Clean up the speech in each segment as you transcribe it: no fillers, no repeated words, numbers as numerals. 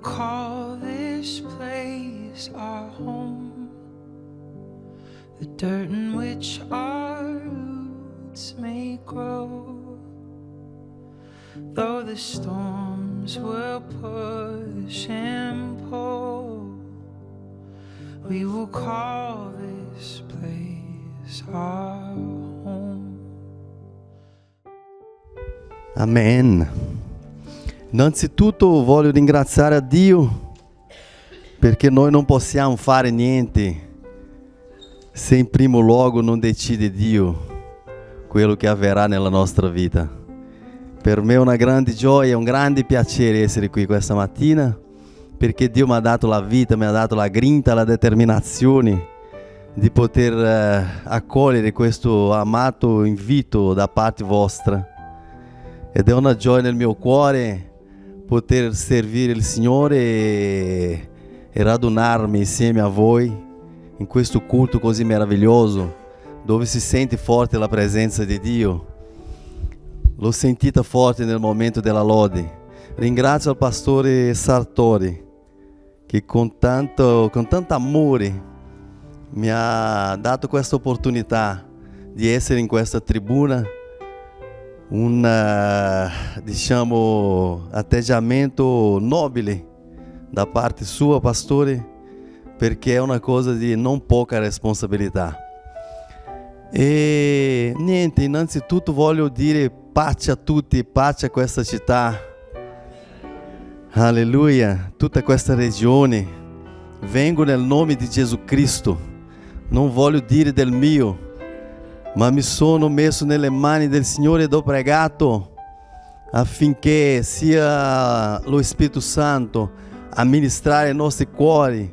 call this place our home, the dirt in which our roots may grow. Though the storms will push and pull, we will call this place our home. Amen. Innanzitutto voglio ringraziare a Dio perché noi non possiamo fare niente se in primo luogo non decide Dio quello che avverrà nella nostra vita. Per me è una grande gioia, un grande piacere essere qui questa mattina perché Dio mi ha dato la vita, mi ha dato la grinta, la determinazione di poter accogliere questo amato invito da parte vostra. Ed è una gioia nel mio cuore poter servire il Signore e radunarmi insieme a voi in questo culto così meraviglioso, dove si sente forte la presenza di Dio. L'ho sentita forte nel momento della lode. Ringrazio il pastore Sartori che con tanto amore mi ha dato questa opportunità di essere in questa tribuna. Un atteggiamento nobile da parte sua, pastore, perché è una cosa di non poca responsabilità. E niente, innanzitutto voglio dire pace a tutti, pace a questa città. Alleluia, tutta questa regione. Vengo nel nome di Gesù Cristo. Non voglio dire del mio, ma mi sono messo nelle mani del Signore ed ho pregato affinché sia lo Spirito Santo a ministrare i nostri cuori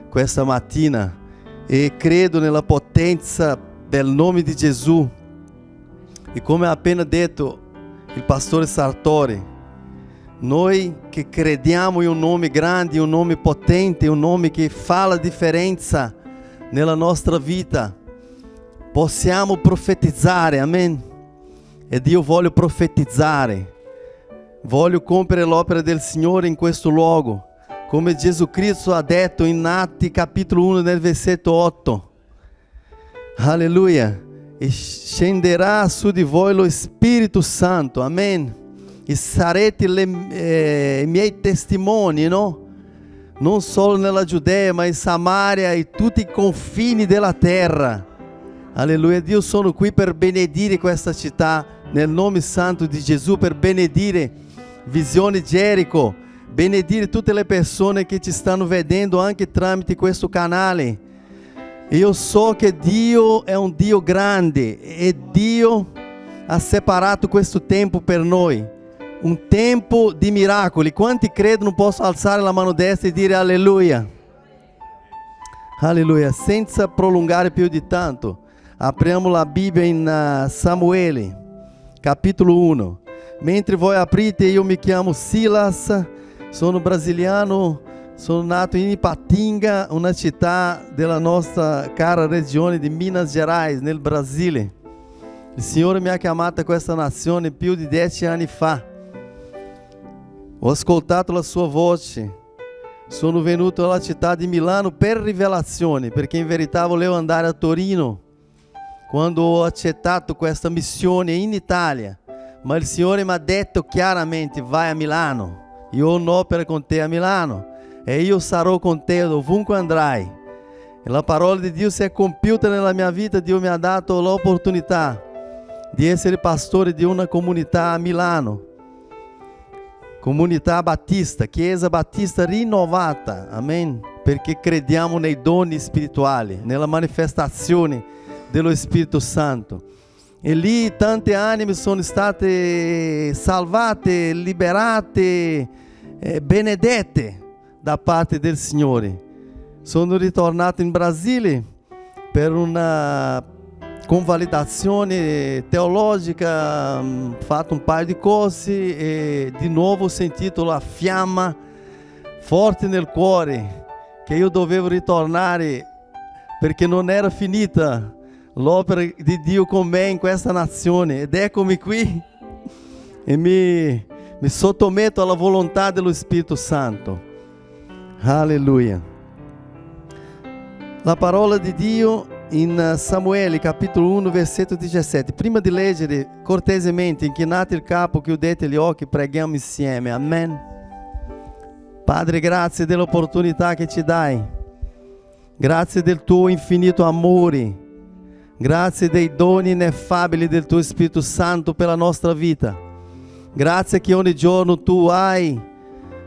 questa mattina, e credo nella potenza del nome di Gesù. E come ha appena detto il pastore Sartori, noi che crediamo in un nome grande, un nome potente, un nome che fa la differenza nella nostra vita, possiamo profetizzare, amen? Ed io voglio profetizzare, voglio compiere l'opera del Signore in questo luogo, come Gesù Cristo ha detto in Atti capitolo 1 nel versetto 8. Alleluia. E scenderà su di voi lo Spirito Santo, amen? E sarete i miei testimoni, no? Non solo nella Giudea, ma in Samaria e tutti i confini della terra. Alleluia. Dio, sono qui per benedire questa città nel nome santo di Gesù, per benedire Visione Jericho, benedire tutte le persone che ci stanno vedendo anche tramite questo canale. Io so che Dio è un Dio grande e Dio ha separato questo tempo per noi, un tempo di miracoli. Quanti credono possono alzare la mano destra e dire alleluia? Alleluia. Senza prolungare più di tanto, apriamo la Bibbia in Samuele, capitolo 1. Mentre voi aprite, io mi chiamo Silas, sono brasiliano, sono nato in Ipatinga, una città della nostra cara regione di Minas Gerais, nel Brasile. Il Signore mi ha chiamato a questa nazione più di 10 anni fa. Ho ascoltato la sua voce. Sono venuto alla città di Milano per rivelazione, perché in verità volevo andare a Torino quando ho accettato questa missione in Italia. Ma il Signore mi ha detto chiaramente: vai a Milano, io ho un'opera con te a Milano e io sarò con te dovunque andrai. E la parola di Dio si è compiuta nella mia vita. Dio mi ha dato l'opportunità di essere pastore di una comunità a Milano, comunità battista, chiesa battista rinnovata, amen, perché crediamo nei doni spirituali, nella manifestazione dello Spirito Santo. E lì tante anime sono state salvate, liberate, benedette da parte del Signore. Sono ritornato in Brasile per una convalidazione teologica, fatto un paio di corsi e di nuovo ho sentito la fiamma forte nel cuore che io dovevo ritornare, perché non era finita l'opera di Dio con me in questa nazione. Ed eccomi qui e mi sottometto alla volontà dello Spirito Santo. Alleluia. La parola di Dio in Samuele capitolo 1 versetto 17. Prima di leggere, cortesemente inchinate il capo, chiudete gli occhi, preghiamo insieme. Amen. Padre, grazie dell'opportunità che ci dai, grazie del tuo infinito amore, grazie dei doni ineffabili del tuo Spirito Santo per la nostra vita. Grazie che ogni giorno tu hai,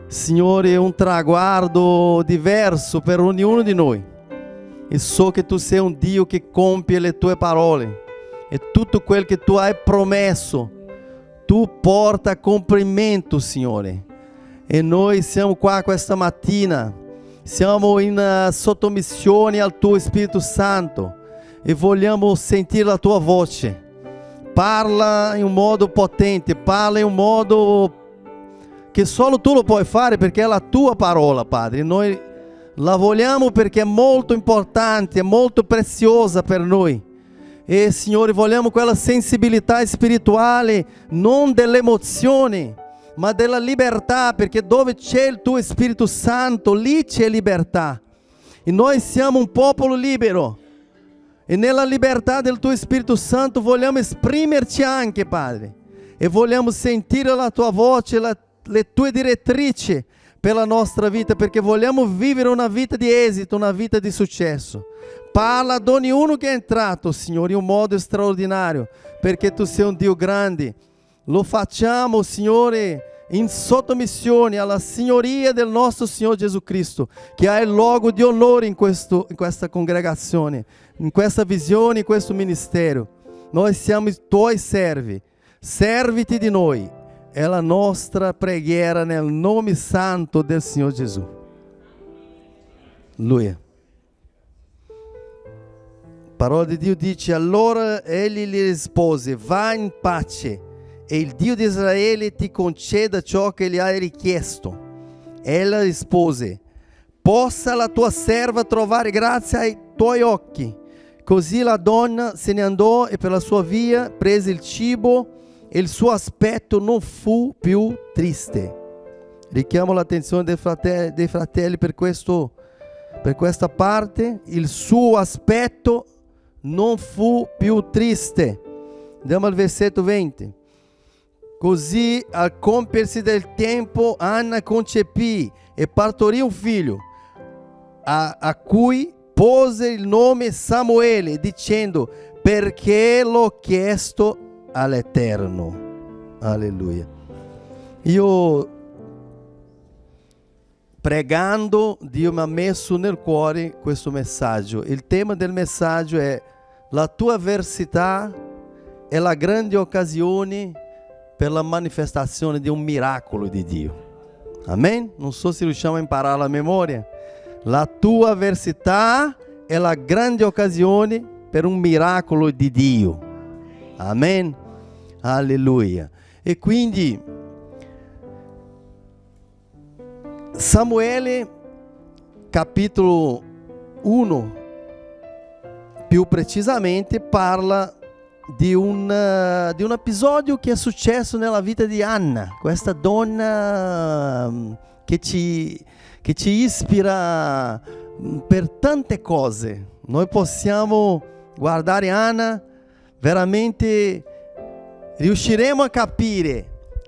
Signore, un traguardo diverso per ognuno di noi. E so che tu sei un Dio che compie le tue parole e tutto quel che tu hai promesso tu porta a compimento, Signore. E noi siamo qua questa mattina, siamo in sottomissione al tuo Spirito Santo e vogliamo sentire la tua voce. Parla in un modo potente, parla in un modo che solo tu lo puoi fare perché è la tua parola, Padre. Noi la vogliamo perché è molto importante, è molto preziosa per noi. E Signore, vogliamo quella sensibilità spirituale, non dell'emozione, ma della libertà, perché dove c'è il tuo Spirito Santo, lì c'è libertà. E noi siamo un popolo libero. E nella libertà del tuo Spirito Santo vogliamo esprimerci anche, Padre. E vogliamo sentire la tua voce, le tue direttrici per la nostra vita, perché vogliamo vivere una vita di esito, una vita di successo. Parla ad ognuno che è entrato, Signore, in un modo straordinario, perché tu sei un Dio grande. Lo facciamo, Signore, in sottomissione alla signoria del nostro Signore Gesù Cristo, che ha il luogo di onore in questa congregazione, in questa visione, in questo ministero. Noi siamo i tuoi servi, serviti di noi. È la nostra preghiera nel nome santo del Signore Gesù. Alleluia. Parola di Dio dice: allora egli gli rispose, va in pace e il Dio di Israele ti conceda ciò che gli hai richiesto. Ella rispose, possa la tua serva trovare grazia ai tuoi occhi. Così la donna se ne andò e per la sua via prese il cibo e il suo aspetto non fu più triste. Richiamo l'attenzione dei fratelli per questa parte. Il suo aspetto non fu più triste. Andiamo al versetto 20. Così al compiersi del tempo Anna concepì e partorì un figlio, a cui pose il nome Samuele, dicendo, perché l'ho chiesto all'Eterno. Alleluia. Io pregando, Dio mi ha messo nel cuore questo messaggio. Il tema del messaggio è: la tua avversità è la grande occasione per la manifestazione di un miracolo di Dio. Amen? Non so se riusciamo a imparare a memoria. La tua avversità è la grande occasione per un miracolo di Dio. Amen? Alleluia. E quindi Samuele capitolo 1 più precisamente parla di un episodio che è successo nella vita di Anna, questa donna che ci ispira per tante cose. Noi possiamo guardare Anna, veramente riusciremo a capire,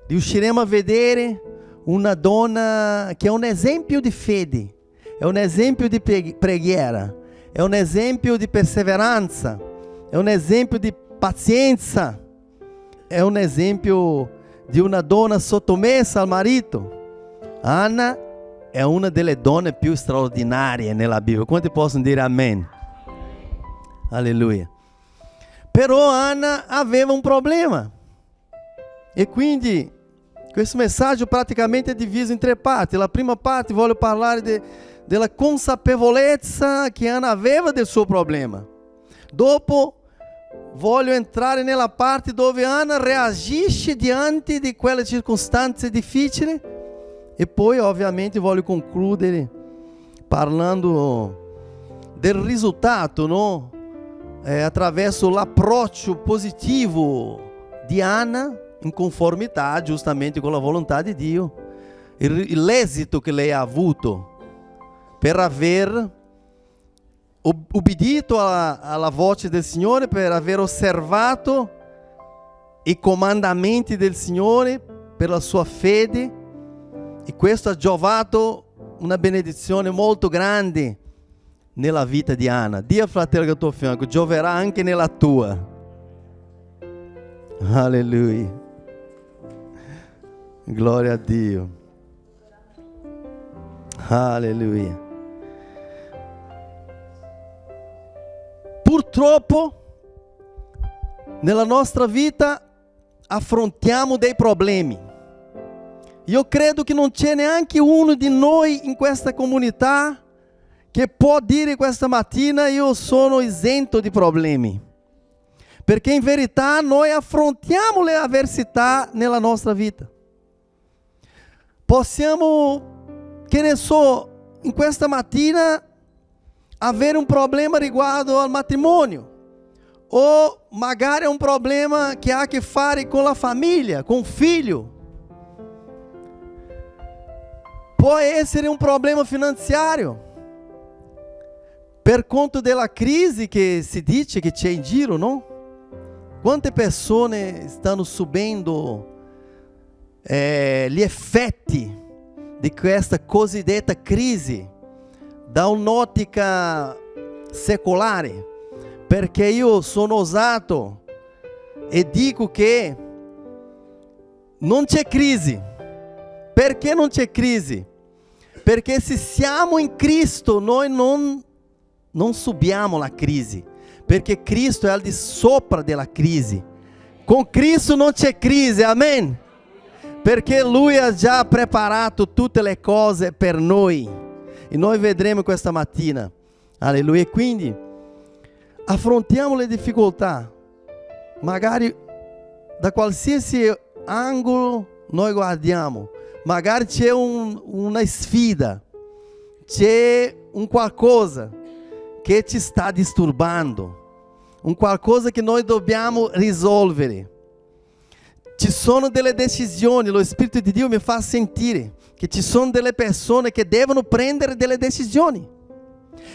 riusciremo a vedere una donna che è un esempio di fede, è un esempio di preghiera, è un esempio di perseveranza, è un esempio di pazienza, è un esempio di una donna sottomessa al marito. Anna è una delle donne più straordinarie nella Bibbia. Quanti possono dire amen? Alleluia. Però Anna aveva un problema. E quindi questo messaggio praticamente è diviso in tre parti. La prima parte voglio parlare della consapevolezza che Anna aveva del suo problema. Dopo voglio entrare nella parte dove Anna reagisce diante di quelle circostanze difficili. E poi ovviamente voglio concludere parlando del risultato, no? Attraverso l'approccio positivo di Anna in conformità giustamente con la volontà di Dio, l'esito che lei ha avuto per aver obbedito alla voce del Signore, per aver osservato i comandamenti del Signore, per la sua fede, e questo ha giovato una benedizione molto grande nella vita di Anna. Dì al fratello che è al tuo fianco, gioverà anche nella tua. Alleluia. Gloria a Dio. Alleluia. Purtroppo nella nostra vita affrontiamo dei problemi. Io credo che non c'è neanche uno di noi in questa comunità che può dire questa mattina io sono esento di problemi. Perché in verità noi affrontiamo le avversità nella nostra vita. Possiamo, che ne so, in questa mattina avere un problema riguardo al matrimonio, o magari un problema che ha a che fare con la famiglia, con il figlio. Può essere un problema finanziario, per conto della crisi che si dice che c'è in giro, no? Quante persone stanno subendo gli effetti di questa cosiddetta crisi da un'ottica secolare, perché io sono osato e dico che non c'è crisi. Perché non c'è crisi? Perché se siamo in Cristo noi non subiamo la crisi, perché Cristo è al di sopra della crisi. Con Cristo non c'è crisi, amen? Perché Lui ha già preparato tutte le cose per noi, e noi vedremo questa mattina, alleluia. E quindi affrontiamo le difficoltà, magari da qualsiasi angolo noi guardiamo. Magari c'è una sfida, c'è un qualcosa che ci sta disturbando, un qualcosa che noi dobbiamo risolvere. Ci sono delle decisioni, lo Spirito di Dio mi fa sentire che ci sono delle persone che devono prendere delle decisioni,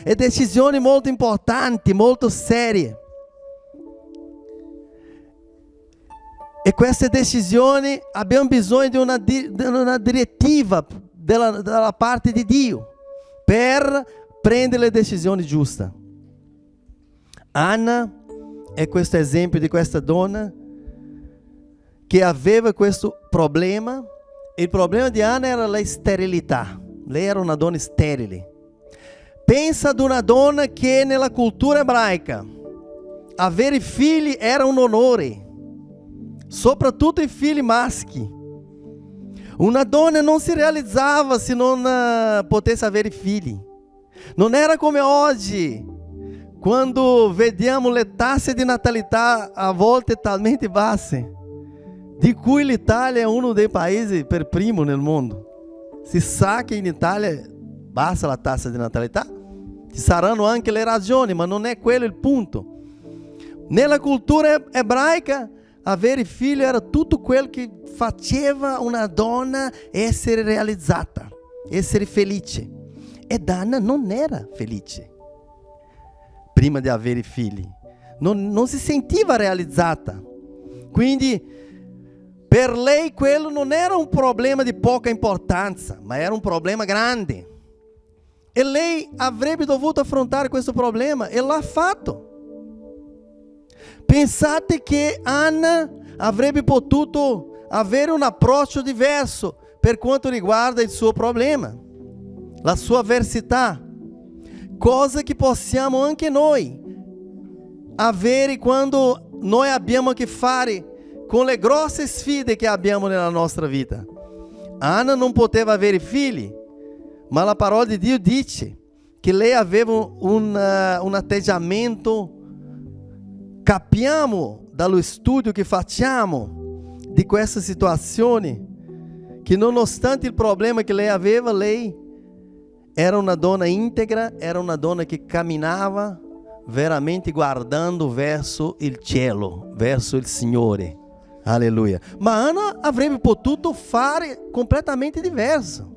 e decisioni molto importanti, molto serie. E queste decisioni abbiamo bisogno di una direttiva dalla parte di Dio per prendere le decisioni giuste. Anna è questo esempio di questa donna che aveva questo problema. Il problema di Anna era la sterilità. Lei era una donna sterile. Pensa ad una donna che nella cultura ebraica avere figli era un onore, soprattutto i figli maschi. Una donna non si realizzava se non potesse avere figli. Non era come oggi, quando vediamo le tasse di natalità a volte talmente basse, di cui l'Italia è uno dei paesi per primo nel mondo. Si sa che in Italia bassa la tassa di natalità. Ci saranno anche le ragioni, ma non è quello il punto. Nella cultura ebraica avere figli era tutto quello che faceva una donna essere realizzata, essere felice. E Anna non era felice prima di avere figli, non si sentiva realizzata. Quindi per lei quello non era un problema di poca importanza, ma era un problema grande. E lei avrebbe dovuto affrontare questo problema, e l'ha fatto. Pensate che Anna avrebbe potuto avere un approccio diverso per quanto riguarda il suo problema, la sua avversità, cosa che possiamo anche noi avere quando noi abbiamo a che fare con le grosse sfide che abbiamo nella nostra vita. Anna non poteva avere figli, ma la parola di Dio dice che lei aveva un atteggiamento. Capiamo dallo studio che facciamo di questa situazione che, nonostante il problema che lei aveva, lei era una donna integra, era una donna che camminava veramente guardando verso il cielo, verso il Signore. Alleluia. Ma Anna avrebbe potuto fare completamente diverso.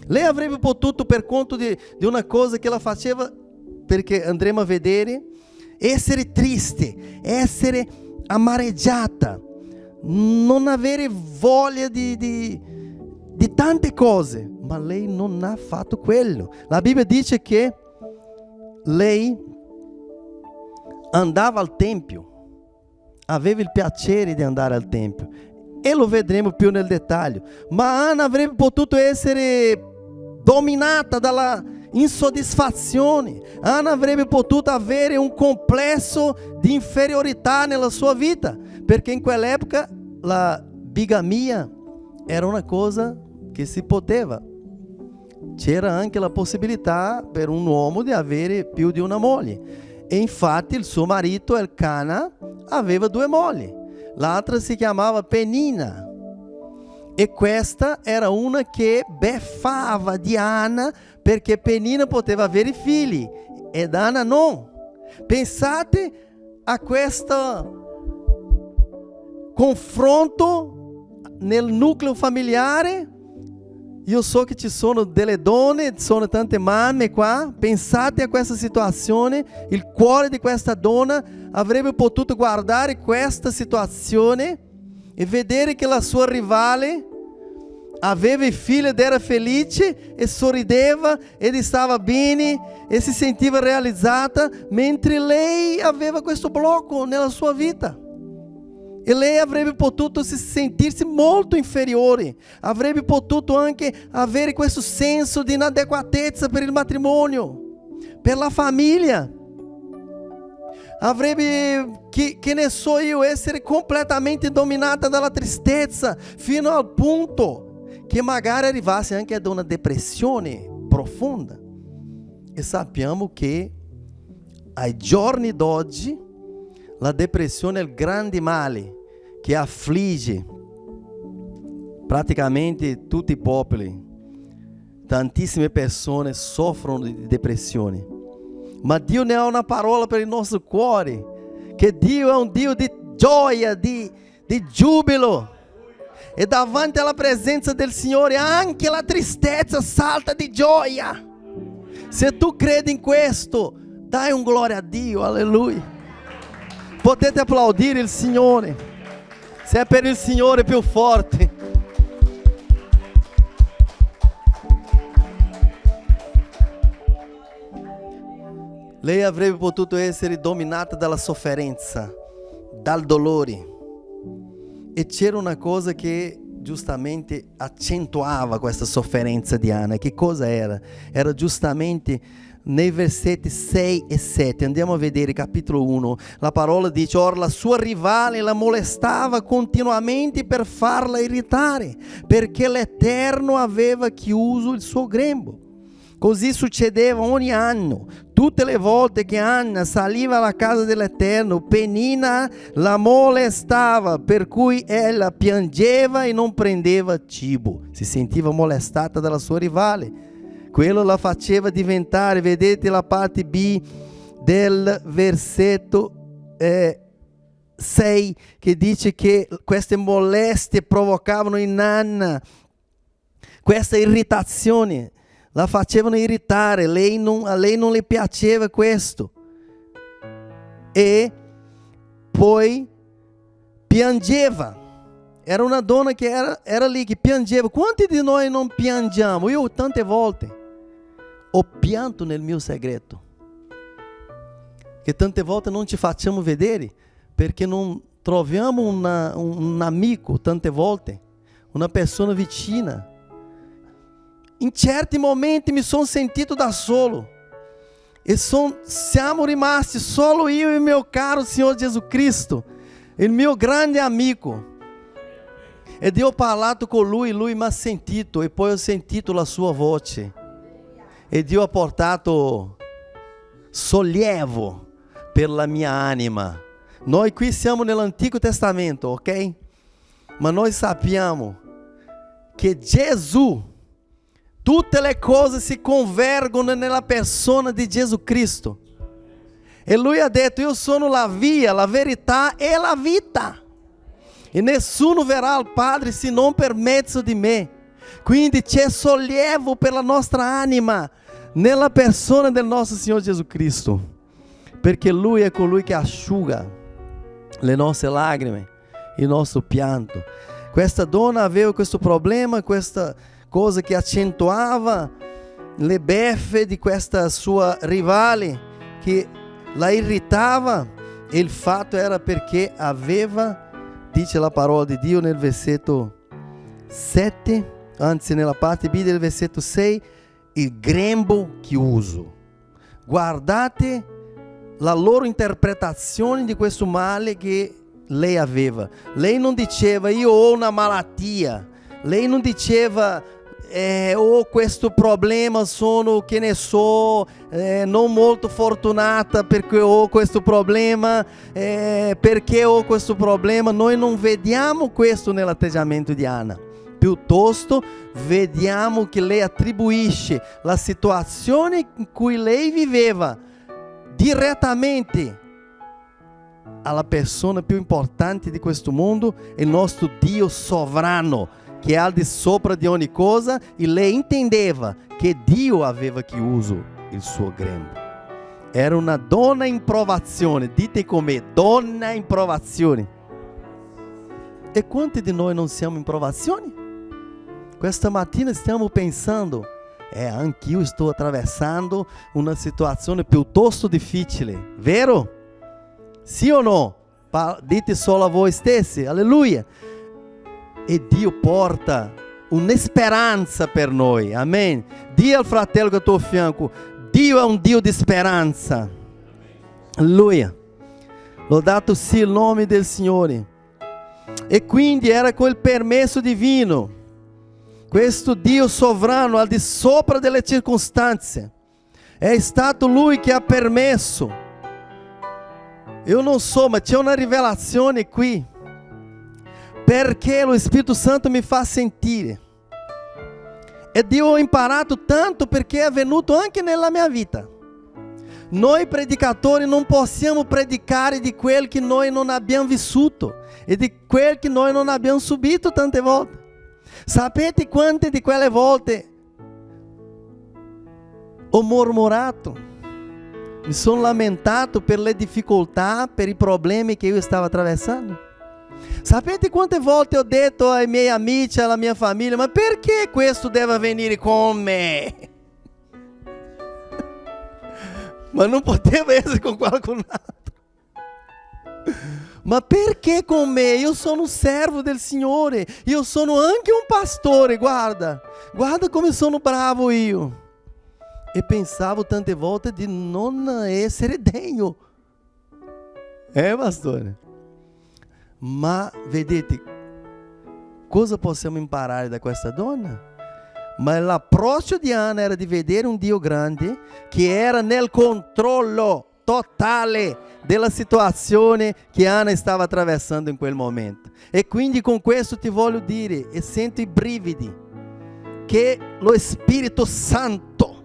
Lei avrebbe potuto, per conto di una cosa che la faceva, perché andremo a vedere, essere triste, essere amareggiata, non avere voglia di tante cose, ma lei non ha fatto quello. La Bibbia dice che lei andava al Tempio, aveva il piacere di andare al Tempio, e lo vedremo più nel dettaglio. Ma Anna avrebbe potuto essere dominata dalla insoddisfazione. Anna avrebbe potuto avere un complesso di inferiorità nella sua vita, perché in quell'epoca la bigamia era una cosa che si poteva. C'era anche la possibilità per un uomo di avere più di una moglie, e infatti il suo marito Elcana aveva 2 mogli. L'altra si chiamava Penina, e questa era una che beffava di Anna, perché Penina poteva avere figli ed Anna no. Pensate a questo confronto nel nucleo familiare. Io so che ci sono delle donne, ci sono tante mamme qua. Pensate a questa situazione. Il cuore di questa donna avrebbe potuto guardare questa situazione e vedere che la sua rivale aveva i figli ed era felice e sorrideva ed stava bene e si sentiva realizzata, mentre lei aveva questo blocco nella sua vita. E lei avrebbe potuto sentirsi molto inferiore, avrebbe potuto anche avere questo senso di inadeguatezza per il matrimonio, per la famiglia. Avrebbe, che ne so io, essere completamente dominata dalla tristezza, fino al punto che magari arrivasse anche ad una depressione profonda. E sappiamo che ai giorni d'oggi la depressione è il grande male che affligge praticamente tutti i popoli. Tantissime persone soffrono di depressione, ma Dio ne ha una parola per il nostro cuore, che Dio è un Dio di gioia, di giubilo, e davanti alla presenza del Signore anche la tristezza salta di gioia. Se tu credi in questo, dai un gloria a Dio, alleluia. Potete applaudire il Signore, se è per il Signore più forte. Lei avrebbe potuto essere dominata dalla sofferenza, dal dolore. E c'era una cosa che giustamente accentuava questa sofferenza di Anna. Che cosa era? Era giustamente nei versetti 6 e 7. Andiamo a vedere capitolo 1. La parola dice: or la sua rivale la molestava continuamente per farla irritare, perché l'Eterno aveva chiuso il suo grembo. Così succedeva ogni anno. Tutte le volte che Anna saliva alla casa dell'Eterno, Penina la molestava, per cui ella piangeva e non prendeva cibo. Si sentiva molestata dalla sua rivale. Quello la faceva diventare, vedete la parte B del versetto 6, che dice che queste molestie provocavano in Anna questa irritazione, la facevano irritare, a lei non le piaceva questo. E poi piangeva. Era una donna che era lì, che piangeva. Quanti di noi non piangiamo? Io tante volte ho pianto nel mio segreto, che tante volte non ci facciamo vedere, perché non troviamo un amico, tante volte, una persona vicina. In certi momenti mi sono sentito da solo, e siamo rimasti solo io e il mio caro Signore Gesù Cristo, il mio grande amico. E Dio ho parlato con lui mi ha sentito, e poi ho sentito la sua voce, e Dio ha portato sollievo per la mia anima. Noi qui siamo nell'Antico Testamento, ok? Ma noi sappiamo che Gesù, tutte le cose si convergono nella persona di Gesù Cristo. E lui ha detto: io sono la via, la verità e la vita, e nessuno verrà al Padre se non per mezzo di me. Quindi c'è sollievo per la nostra anima nella persona del nostro Signore Gesù Cristo, perché Lui è colui che asciuga le nostre lacrime, il nostro pianto. Questa donna aveva questo problema, questa cosa che accentuava le beffe di questa sua rivale, che la irritava, e il fatto era perché aveva, dice la parola di Dio nel versetto 7, anzi nella parte B del versetto 6, il grembo chiuso. Guardate la loro interpretazione di questo male che lei aveva. Lei non diceva io ho una malattia, lei non diceva ho questo problema, sono che ne so, non molto fortunata perché ho questo problema, perché ho questo problema. Noi non vediamo questo nell'atteggiamento di Anna, piuttosto vediamo che lei attribuisce la situazione in cui lei viveva direttamente alla persona più importante di questo mondo, il nostro Dio sovrano, che è al di sopra di ogni cosa, e lei intendeva che Dio aveva chiuso il suo grembo. Era una donna in provazione, dite con me, donna in provazione. E quanti di noi non siamo in provazioni? Questa mattina stiamo pensando, anch'io sto attraversando una situazione piuttosto difficile, vero? Sì o no? Dite solo a voi stessi, alleluia. E Dio porta un'esperanza per noi, amen. Dia al fratello che è al tuo fianco, Dio è un Dio di speranza, alleluia. Lodato sia il nome del Signore. E quindi era quel permesso divino, questo Dio sovrano al di sopra delle circostanze, è stato Lui che ha permesso. Io non so, ma c'è una rivelazione qui, perché lo Spirito Santo mi fa sentire. Ed io ho imparato tanto perché è avvenuto anche nella mia vita. Noi predicatori non possiamo predicare di quel che noi non abbiamo vissuto e di quel che noi non abbiamo subito tante volte. Sapete quante di quelle volte ho mormorato, mi sono lamentato per le difficoltà, per i problemi che io stavo attraversando? Sapete quante volte ho detto ai miei amici, alla mia famiglia, ma perché questo deve avvenire con me? Ma non poteva essere con qualcun altro. Ma perché con me? Io sono un servo del Signore, io sono anche un pastore, guarda come sono bravo io. E pensavo tante volte di non essere degno. Pastore? Ma vedete, cosa possiamo imparare da questa donna? Ma l'approccio di Anna era di vedere un Dio grande che era nel controllo totale della situazione che Anna stava attraversando in quel momento. E quindi con questo ti voglio dire, e sento i brividi, che lo Spirito Santo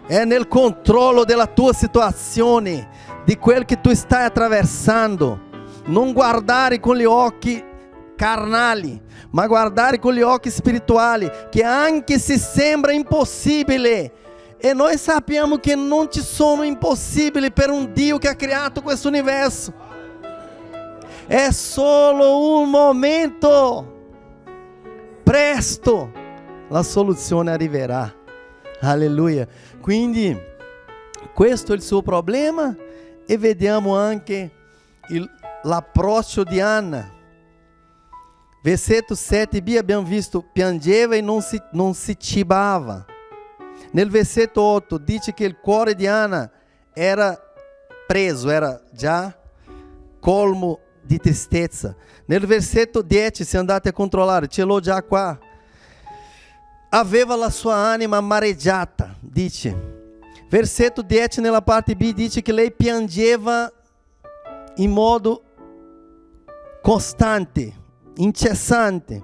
è nel controllo della tua situazione, di quel che tu stai attraversando. Non guardare con gli occhi carnali, ma guardare con gli occhi spirituali, che anche se sembra impossibile, e noi sappiamo che non ci sono impossibili per un Dio che ha creato questo universo. È solo un momento, presto la soluzione arriverà, alleluia. Quindi questo è il suo problema, e vediamo anche l'approccio di Anna. Versetto 7b abbiamo visto, piangeva e non si cibava. Nel versetto 8 dice che il cuore di Anna era preso, era già colmo di tristezza. Nel versetto 10, se andate a controllare, ce l'ho già qua, aveva la sua anima amareggiata, dice. Versetto 10 nella parte B dice che lei piangeva in modo costante, incessante.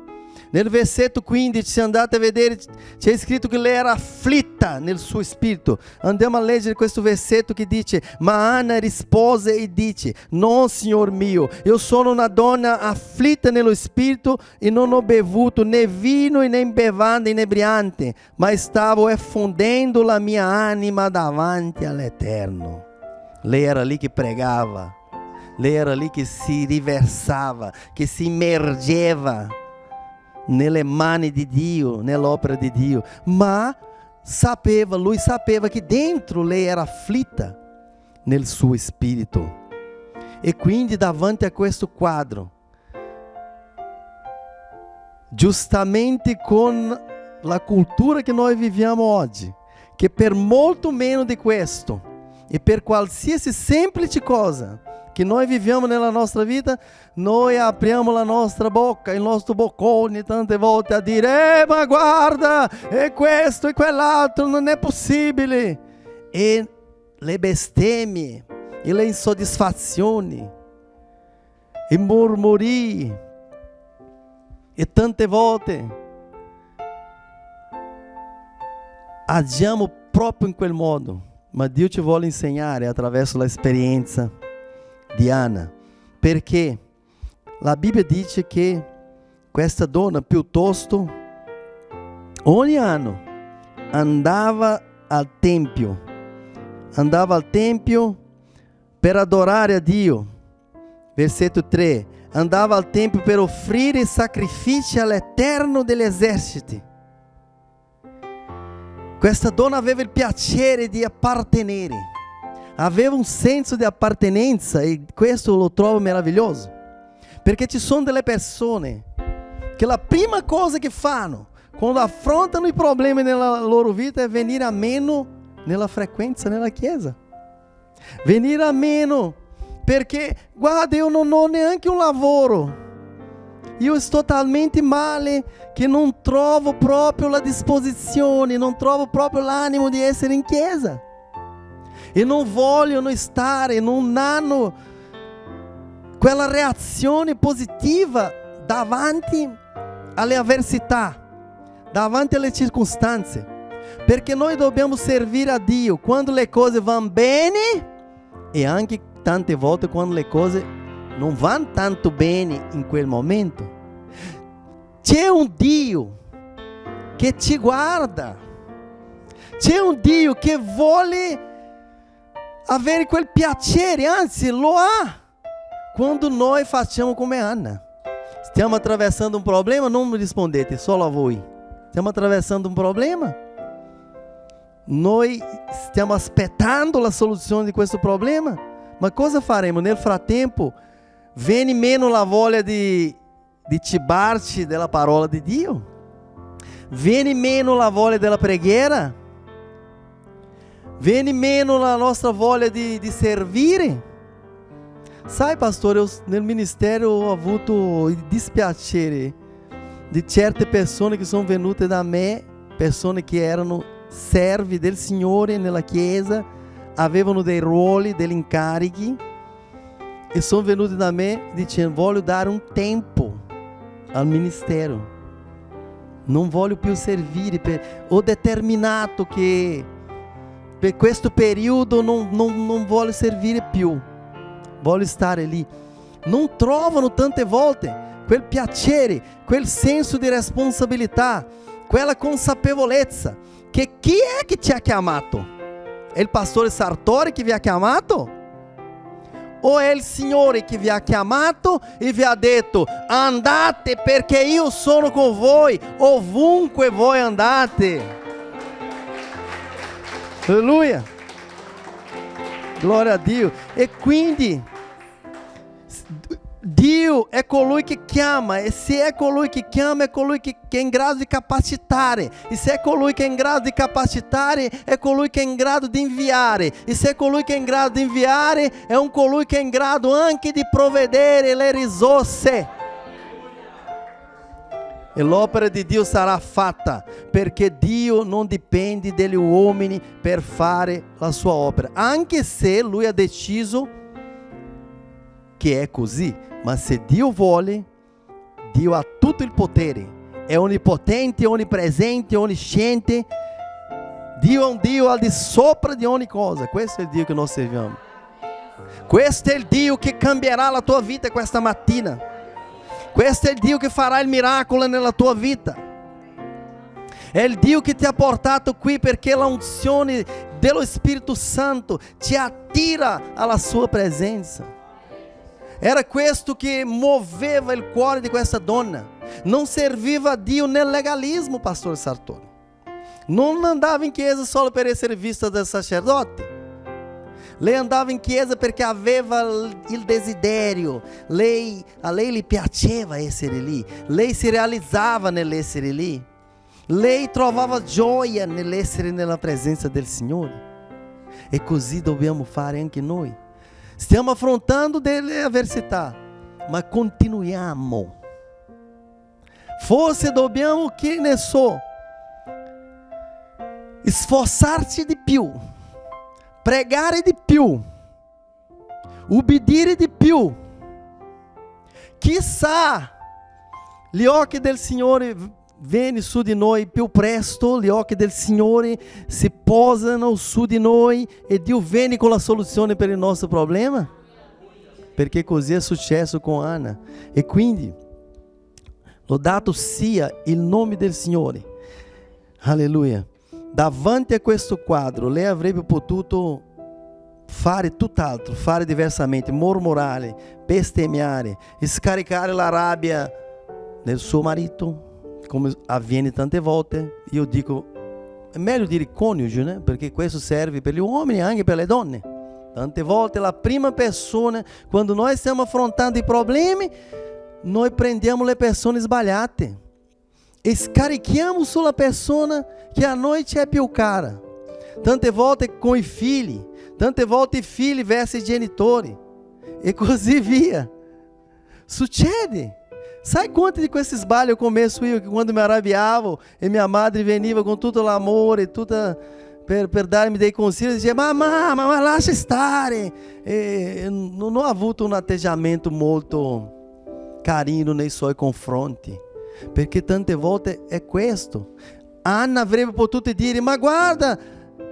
Nel versetto 15, se andate a vedere, c'è scritto che lei era afflitta nel suo spirito. Andiamo a leggere questo versetto che dice: ma Anna rispose e dice: no, Signor mio, io sono una donna afflitta nello spirito e non ho bevuto né vino né bevanda inebriante, ma stavo effondendo la mia anima davanti all'Eterno. Lei era lì che pregava, lei era lì che si riversava, che si immergeva nelle mani di Dio, nell'opera di Dio, ma lui sapeva che dentro lei era afflitta nel suo spirito. E quindi davanti a questo quadro, giustamente con la cultura che noi viviamo oggi, che per molto meno di questo e per qualsiasi semplice cosa che noi viviamo nella nostra vita, noi apriamo la nostra bocca, il nostro boccone tante volte a dire: ma guarda, è questo e quell'altro, non è possibile. E le bestemmie, e le insoddisfazioni, e mormori, e tante volte agiamo proprio in quel modo. Ma Dio ci vuole insegnare attraverso l'esperienza di Anna, perché la Bibbia dice che questa donna piuttosto ogni anno andava al tempio per adorare a Dio. Versetto 3: andava al tempio per offrire sacrifici all'Eterno degli eserciti. Questa donna aveva il piacere di appartenere, aveva un senso di appartenenza, e questo lo trovo meraviglioso, perché ci sono delle persone che la prima cosa che fanno quando affrontano i problemi nella loro vita è venire a meno nella frequenza nella chiesa, venire a meno perché guarda, io non ho neanche un lavoro, io sto talmente male che non trovo proprio la disposizione, non trovo proprio l'animo di essere in chiesa. E non vogliono stare, non hanno quella reazione positiva davanti alle avversità, davanti alle circostanze, perché noi dobbiamo servire a Dio quando le cose vanno bene e anche tante volte quando le cose non vanno tanto bene in quel momento. C'è un Dio che ti guarda, c'è un Dio che vuole avere quel piacere, anzi lo ha, quando noi facciamo come Anna. Stiamo attraversando un problema, non mi rispondete solo a voi. Stiamo attraversando un problema, noi stiamo aspettando la soluzione di questo problema, ma cosa faremo? Nel frattempo viene meno la voglia di cibarci della parola di Dio? Viene meno la voglia della preghiera? Viene meno la nostra voglia di servire? Sai, pastor, eu nel ministério ho avuto il dispiacere di certe persone che sono venute da me, persone che erano servi del Signore nella chiesa, avevano dei ruoli, degli incarichi, e sono venuti da me dicendo: voglio dare un tempo al ministero, non voglio più servire, ho determinato che per questo periodo non voglio servire più, voglio stare lì. Non trovano tante volte quel piacere, quel senso di responsabilità, quella consapevolezza che chi è che ti ha chiamato? È il pastore Sartori che vi ha chiamato? O è il Signore che vi ha chiamato e vi ha detto: andate perché io sono con voi ovunque voi andate? Alleluia, glória a Dio. E quindi Dio è colui che chiama, e se è colui che chiama, è colui che è in grado di capacitare, e se è colui che è in grado di capacitare, è colui che è in grado di inviare, e se è colui che è in grado di inviare, è un colui che è in grado anche di provvedere le risorse. E l'opera di Dio sarà fatta, perché Dio non dipende degli uomini per fare la sua opera, anche se Lui ha deciso che è così. Ma se Dio vuole, Dio ha tutto il potere è onnipotente, onnipresente, onnisciente. Dio è un Dio al di sopra di ogni cosa. Questo è il Dio che noi serviamo. Questo è il Dio che cambierà la tua vita questa mattina. Questo è il Dio che farà il miracolo nella tua vita. È il Dio che ti ha portato qui perché la unzione dello Spirito Santo ti attira alla sua presenza. Era questo che muoveva il cuore di questa donna. Non serviva a Dio nel legalismo, pastor Sartori. Non andava in chiesa solo per essere vista dal sacerdote. Lei andava in chiesa perché aveva il desiderio. A lei gli piaceva essere lì. Lei si realizzava nell'essere lì. Lei trovava gioia nell'essere nella presenza del Signore. E così dobbiamo fare anche noi. Stiamo affrontando delle avversità, ma continuiamo. Forse dobbiamo, che ne so, sforzarci di più, pregare di più, ubbidire di più. Chissà, gli occhi del Signore vengono su di noi più presto, gli occhi del Signore si posano su di noi e Dio viene con la soluzione per il nostro problema, perché così è successo con Anna. E quindi lodato sia il nome del Signore. Alleluia. Davanti a questo quadro lei avrebbe potuto fare tutt'altro, fare diversamente, mormorare, bestemmiare, scaricare la rabbia nel suo marito, come avviene tante volte. Io dico, è meglio dire coniuge, né? Perché questo serve per gli uomini e anche per le donne. Tante volte la prima persona, quando noi stiamo affrontando i problemi, noi prendiamo le persone sbagliate e scarichiamo sulla persona che a noi ci è più cara. Tante volte com i figli, tante volte i figli verso i genitori e così via. Succede. Sai quanto di questi sbagli eu começo io, che quando mi arrabbiavo e mia madre veniva con tutto l'amore, tutta per darmi dei consigli, dizia, ma lascia stare. E non ho avuto un atteggiamento molto carino nei suoi confronti, perché tante volte è questo. Anna avrebbe potuto dire, ma guarda,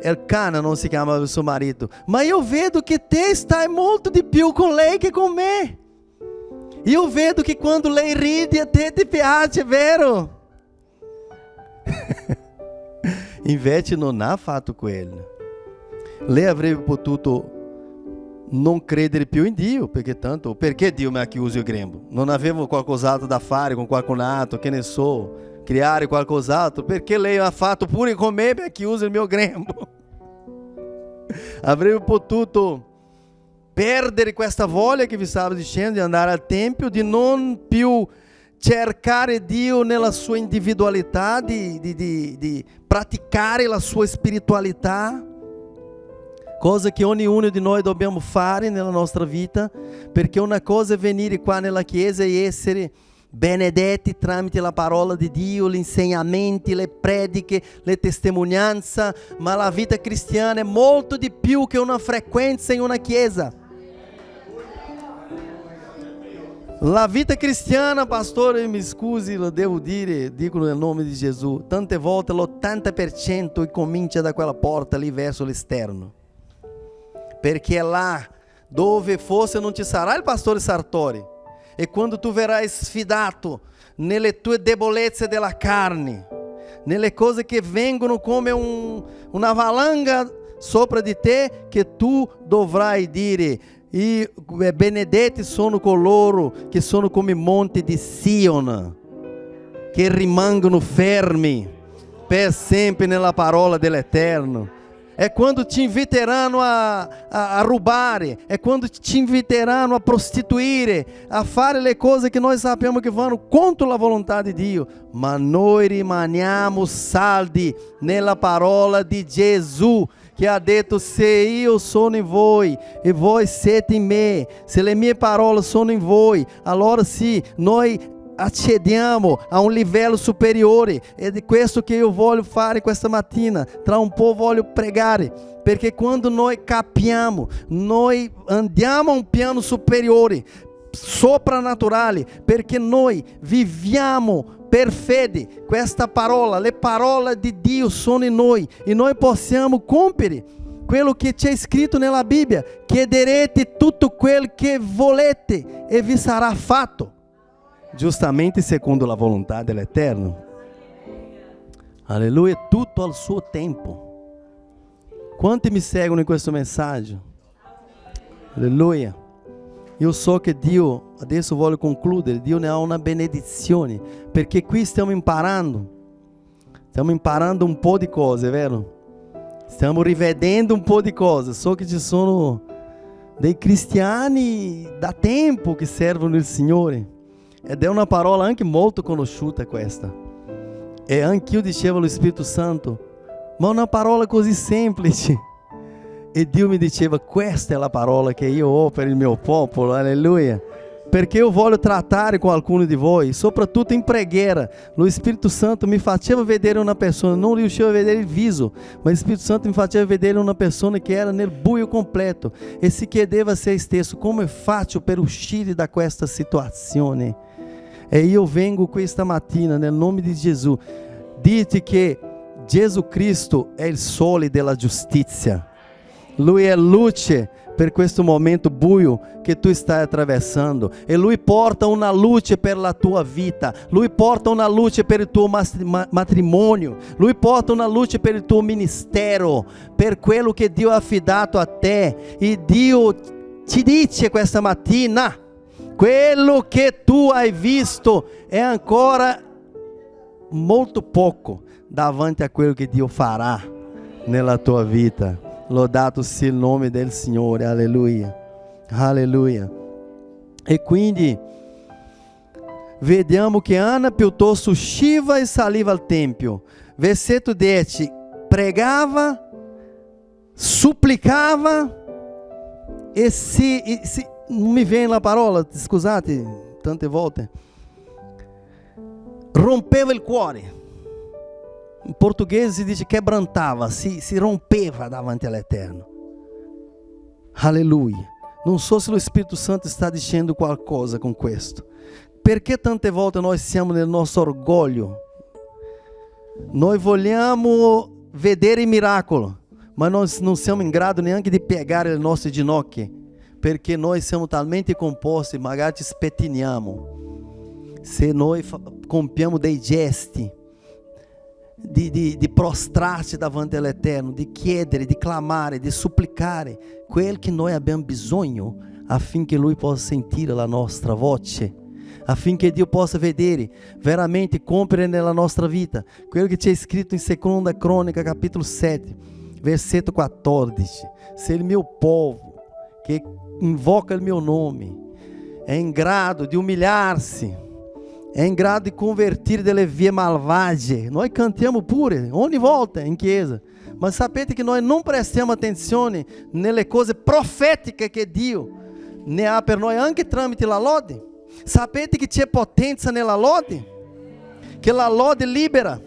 Elcana non si chiamava il suo marito, ma io vedo che te stai molto di più con lei che con me. Io vedo che quando lei ride a te ti piace, vero? Invece non ha fatto quello. Lei avrebbe potuto non credere più in Dio, perché Dio mi ha chiuso il grembo? Non avevo qualcos'altro da fare con qualcun altro, che ne so, creare qualcos'altro? Perché lei ha fatto pure con me, mi ha chiuso il mio grembo? Avrebbe potuto perdere questa voglia che vi stavo dicendo di andare al Tempio, di non più cercare Dio nella sua individualità, di praticare la sua spiritualità, cosa che ognuno di noi dobbiamo fare nella nostra vita, perché una cosa è venire qua nella chiesa e essere benedetti tramite la parola di Dio, gli insegnamenti, le prediche, le testimonianze, ma la vita cristiana è molto di più che una frequenza in una chiesa. La vita cristiana, pastore, mi scusi, lo devo dire, dico nel nome di Gesù, tante volte l'80% comincia da quella porta lì verso l'esterno, perché è là dove forse non ci sarà il pastore Sartori, e quando tu verrai sfidato nelle tue debolezze della carne, nelle cose che vengono come una valanga sopra di te, che tu dovrai dire, e benedetti sono coloro che sono come monte di Sion, che rimangono fermi per sempre nella parola dell'Eterno. È quando ti inviteranno a rubare, è quando ti inviteranno a prostituire, a fare le cose che noi sappiamo che vanno contro la volontà di Dio, ma noi rimaniamo saldi nella parola di Gesù, che ha detto, se io sono in voi e voi siete in me, se le mie parole sono in voi, allora sì, noi accediamo a un livello superiore. È di questo che io voglio fare questa mattina. Tra un po' voglio pregare, perché quando noi capiamo, noi andiamo a un piano superiore, soprannaturale, perché noi viviamo per fede, questa parola, le parole di Dio sono in noi e noi possiamo compiere quello che c'è scritto nella Bibbia: chiederete tutto quel che volete e vi sarà fatto, giustamente secondo la volontà dell'Eterno. Alleluia, tutto al suo tempo. Quanti mi seguono in questo messaggio? Alleluia. Io so che Dio, adesso voglio concludere, Dio ne ha una benedizione, perché qui stiamo imparando un po' di cose, vero? Stiamo rivedendo un po' di cose. So che ci sono dei cristiani da tempo che servono il Signore, ed è una parola anche molto conosciuta questa, e anche io dicevo allo Spirito Santo: ma una parola così semplice. E Dio mi diceva: questa è la parola che io ho per il mio popolo, alleluia, perché io voglio trattare com alcuni di voi, soprattutto in preghiera. Lo Spirito Santo mi faceva vedere una persona, non riuscivo a vedere il viso, ma lo Spirito Santo mi faceva vedere una persona che era nel buio completo e si chiedeva a se stesso: come faccio per uscire da questa situazione? E io vengo questa mattina nel nome di Gesù dirti che Gesù Cristo è il sole della giustizia. Lui è luce per questo momento buio che tu stai attraversando, e Lui porta una luce per la tua vita, Lui porta una luce per il tuo matrimonio, Lui porta una luce per il tuo ministero, per quello che Dio ha affidato a te. E Dio ti dice questa mattina: quello che tu hai visto è ancora molto poco davanti a quello che Dio farà nella tua vita. Lodato sia il nome del Signore, alleluia, alleluia. E quindi vediamo che Anna piuttosto usciva e saliva al tempio. Versetto 10: pregava, supplicava e non mi viene la parola, scusate, tante volte, rompeva il cuore. In português si dice quebrantava, si rompeva davanti all'Eterno. Alleluia. Non so se lo Spirito Santo sta dicendo qualcosa con questo. Perché tante volte noi siamo nel nostro orgoglio? Noi vogliamo vedere il miracolo, ma nós non siamo in grado neanche di piegare le nostre ginocchia, perché noi siamo talmente composti, magari ci spettiniamo. Se noi compiamo dei gesti di prostrarci davanti all'Eterno, di chiedere, di clamare, di supplicare quel che noi abbiamo bisogno, affinché Lui possa sentire la nostra voce, affinché Dio possa vedere veramente compiere nella nostra vita quello che c'è scritto in Seconda Crônica capítulo 7 versetto 14: se il mio povo che invoca il mio nome è in grado di umilhar-se, è in grado di convertire delle vie malvagie. Noi cantiamo pure ogni volta in chiesa, ma sapete che noi non prestiamo attenzione nelle cose profetiche che Dio ne ha per noi, anche tramite la lode. Sapete che c'è potenza nella lode, che la lode libera,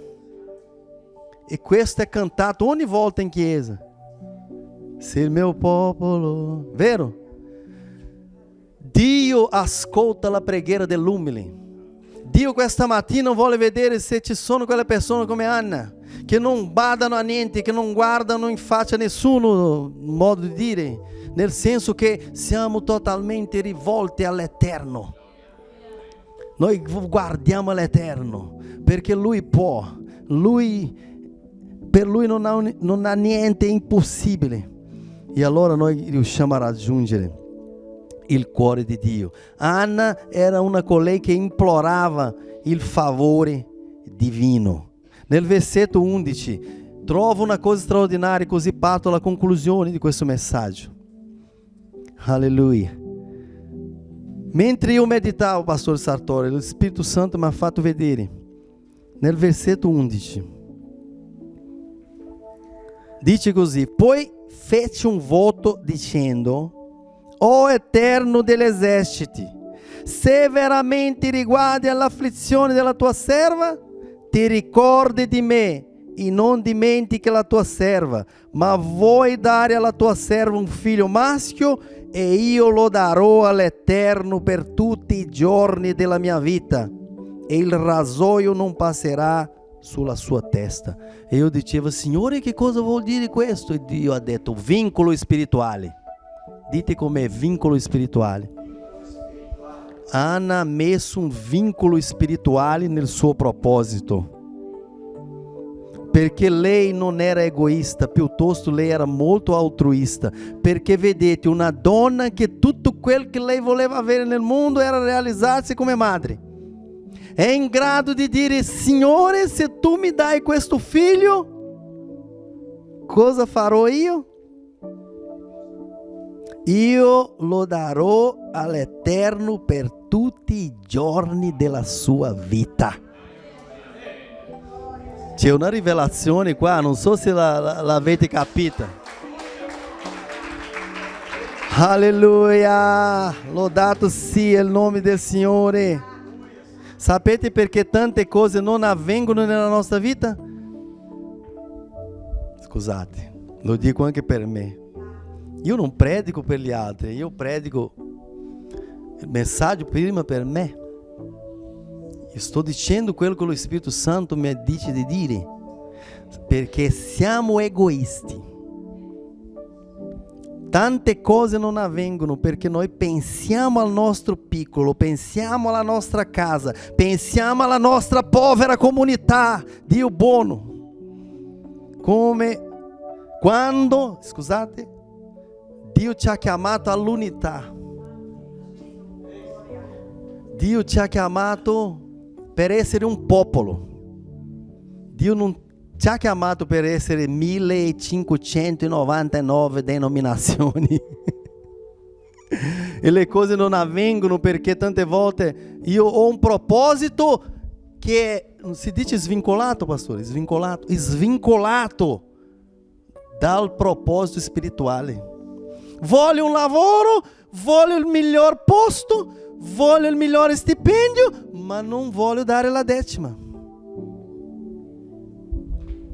e questo è cantato ogni volta in chiesa. Se il mio popolo, vero? Dio ascolta la preghiera dell'umile. Dio questa mattina vuole vedere se ci sono quelle persone come Anna, che non badano a niente, che non guardano in faccia a nessuno, modo di dire, nel senso che siamo totalmente rivolti all'Eterno. Noi guardiamo all'Eterno, perché Lui può, per Lui non ha niente impossibile, e allora noi riusciamo a raggiungere il cuore di Dio. Anna era una colei che implorava il favore divino. Nel versetto 11 trovo una cosa straordinaria, così parto alla conclusione di questo messaggio. Alleluia. Mentre io meditavo, pastor Sartori, lo Spirito Santo mi ha fatto vedere nel versetto 11, dice così: poi fece un voto dicendo: ó Eterno degli eserciti, se veramente riguardi all'afflizione della tua serva, ti ricordi di me e non dimentichi la tua serva, ma vuoi dare alla tua serva un figlio maschio, e io lo darò all'Eterno per tutti i giorni della mia vita, e il rasoio non passerà sulla sua testa. E io dicevo, Signore, che cosa vuol dire questo? E Dio ha detto, vincolo spirituale. Dite com'è, vincolo spirituale. Anna ha messo un vincolo spirituale nel suo proposito. Perché lei non era egoista, piuttosto lei era molto altruista. Perché vedete, una donna che tutto quel che lei voleva avere nel mondo era realizzarsi come madre. È in grado di dire, Signore, se tu mi dai questo figlio, cosa farò io? Io lo darò all'Eterno per tutti i giorni della sua vita. C'è una rivelazione qua, non so se l'avete capita. Alleluia, lodato sia il nome del Signore. Sapete perché tante cose non avvengono nella nostra vita? Scusate, lo dico anche per me. Io non predico per gli altri, io predico il messaggio prima per me. Io sto dicendo quello che lo Spirito Santo mi dice di dire, perché siamo egoisti. Tante cose non avvengono perché noi pensiamo al nostro piccolo, pensiamo alla nostra casa, pensiamo alla nostra povera comunità. Dio buono. Come quando, scusate, Dio ci ha chiamato all'unità. Dio ci ha chiamato per essere un popolo. Dio non ci ha chiamato per essere 1599 denominazioni. E le cose non avvengono perché tante volte io ho un proposito che si dice svincolato, pastore, svincolato dal proposito spirituale. Voglio un lavoro, voglio il miglior posto, voglio il migliore stipendio, ma non voglio dare la decima.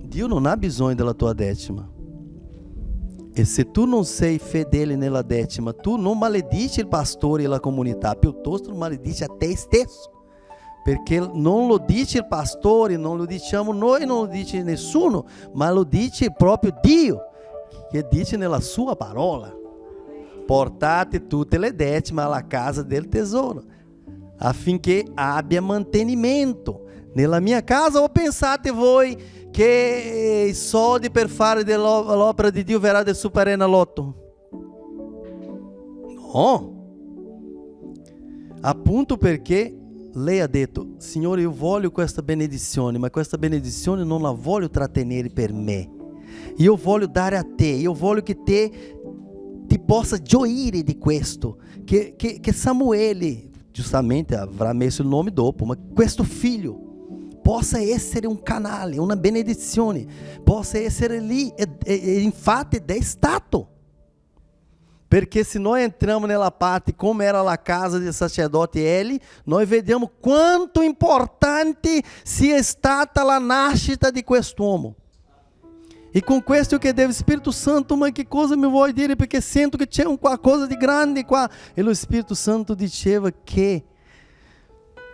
Dio non ha bisogno della tua decima. E se tu non sei fedele nella decima, tu non maledici il pastore e la comunità, piuttosto maledici a te stesso. Perché non lo dice il pastore, non lo diciamo noi, non lo dice nessuno, ma lo dice proprio Dio, che dice nella sua parola. Portate tutte le decime alla casa del tesoro, affinché abbia mantenimento. Nella mia casa, o pensate voi che i soldi per fare dell'opera di Dio verrà del Superenalotto? No. Appunto perché lei ha detto, Signore, io voglio questa benedizione, ma questa benedizione non la voglio trattenere per me. Io voglio dare a te, io voglio che te ti possa gioire di questo, che Samuele, giustamente avrà messo il nome dopo, ma questo figlio possa essere un canale, una benedizione, possa essere lì, e infatti è stato. Perché se noi entriamo nella parte come era la casa del sacerdote Eli, noi vediamo quanto importante sia stata la nascita di quest'uomo. E con questo eu chiedevo, Spirito Santo, ma che cosa mi vuoi dire? Perché sento che c'è qualcosa di grande qua. E lo Spirito Santo diceva che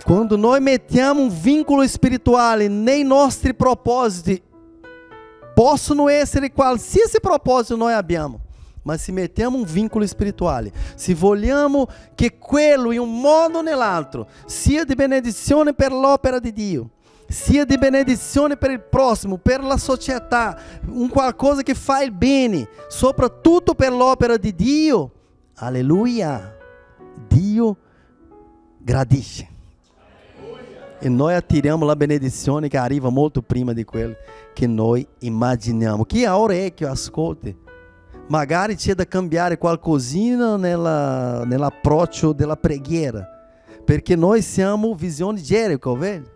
quando noi mettiamo un vincolo spirituale nei nostri propositi, possono essere qualsiasi proposito noi abbiamo, ma se mettiamo un vincolo spirituale, se vogliamo che quello in un modo o nell'altro sia di benedizione per l'opera di Dio, sia di benedizione per il prossimo, per la società, un qualcosa che fa il bene, soprattutto per l'opera di Dio, alleluia, Dio gradisce. E noi attiriamo la benedizione che arriva molto prima di quello che noi immaginiamo. Chi ha orecchio ascolti. Magari c'è da cambiare qualcosina nell'approccio della preghiera, perché noi siamo visione di Gerico, velho.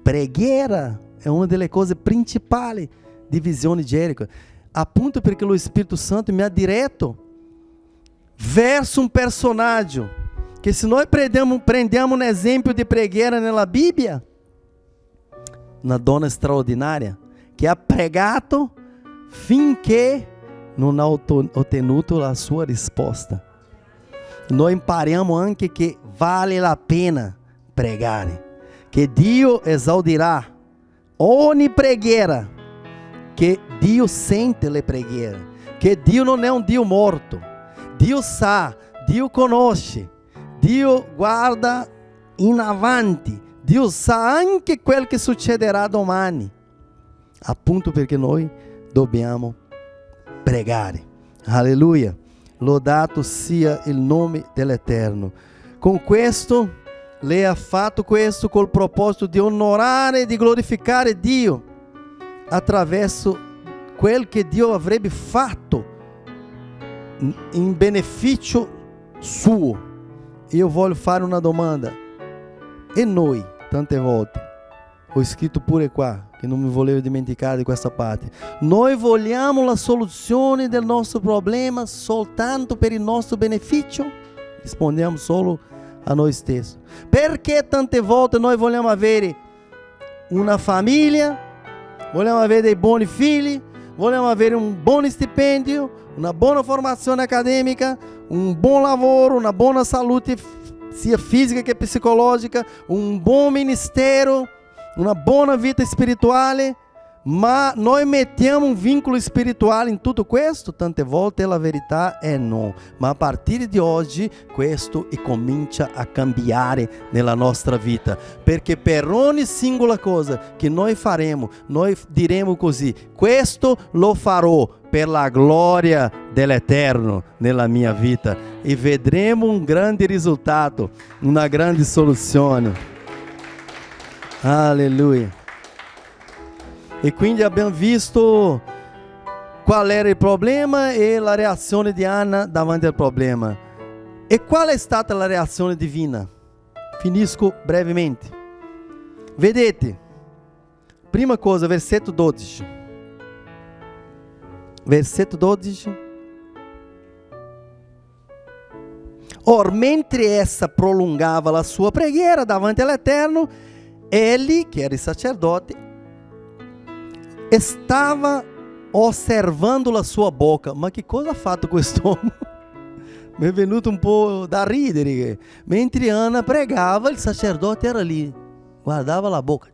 Preghiera è una delle cose principali di visione di Gerico, appunto perché lo Spirito Santo mi ha diretto verso un personaggio che, se noi prendiamo un esempio di preghiera nella Bibbia, una donna straordinaria che ha pregato finché non ha ottenuto la sua risposta. Noi impariamo anche che vale la pena pregare, que Dio esaudirà ogni preghiera, che Dio sente le preghiere, che Dio non è un Dio morto, Dio sa, Dio conosce, Dio guarda in avanti, Dio sa anche quel che succederà domani, appunto perché noi dobbiamo pregare. Alleluia, lodato sia il nome dell'Eterno. Con questo, lei ha fatto questo col proposito di onorare e di glorificare Dio attraverso quel che Dio avrebbe fatto in beneficio suo. Io voglio fare una domanda: e noi tante volte, ho scritto pure qua che non mi volevo dimenticare di questa parte, noi vogliamo la soluzione del nostro problema soltanto per il nostro beneficio? Rispondiamo solo a noi stessi. Perché tante volte noi vogliamo avere una famiglia, vogliamo avere dei buoni figli, vogliamo avere un buon stipendio, una buona formazione accademica, un buon lavoro, una buona salute sia fisica che psicologica, un buon ministero, una buona vita spirituale, ma noi mettiamo un vincolo spirituale in tutto questo? Tante volte la verità è no, ma a partire di oggi questo comincia a cambiare nella nostra vita, perché per ogni singola cosa che noi faremo, noi diremo così: questo lo farò per la gloria dell'Eterno nella mia vita, e vedremo un grande risultato, una grande soluzione. Alleluia. E quindi abbiamo visto qual era il problema e la reazione di Anna davanti al problema. E qual è stata la reazione divina? Finisco brevemente. Vedete, prima cosa, versetto 12. Versetto 12. Or, mentre essa prolungava la sua preghiera davanti all'Eterno, Eli, che era il sacerdote, stava osservando la sua boca. Ma che cosa ha fatto quest'uomo? Mi è venuto un po' da ridere. Mentre Anna pregava, il sacerdote era lì, guardava la bocca.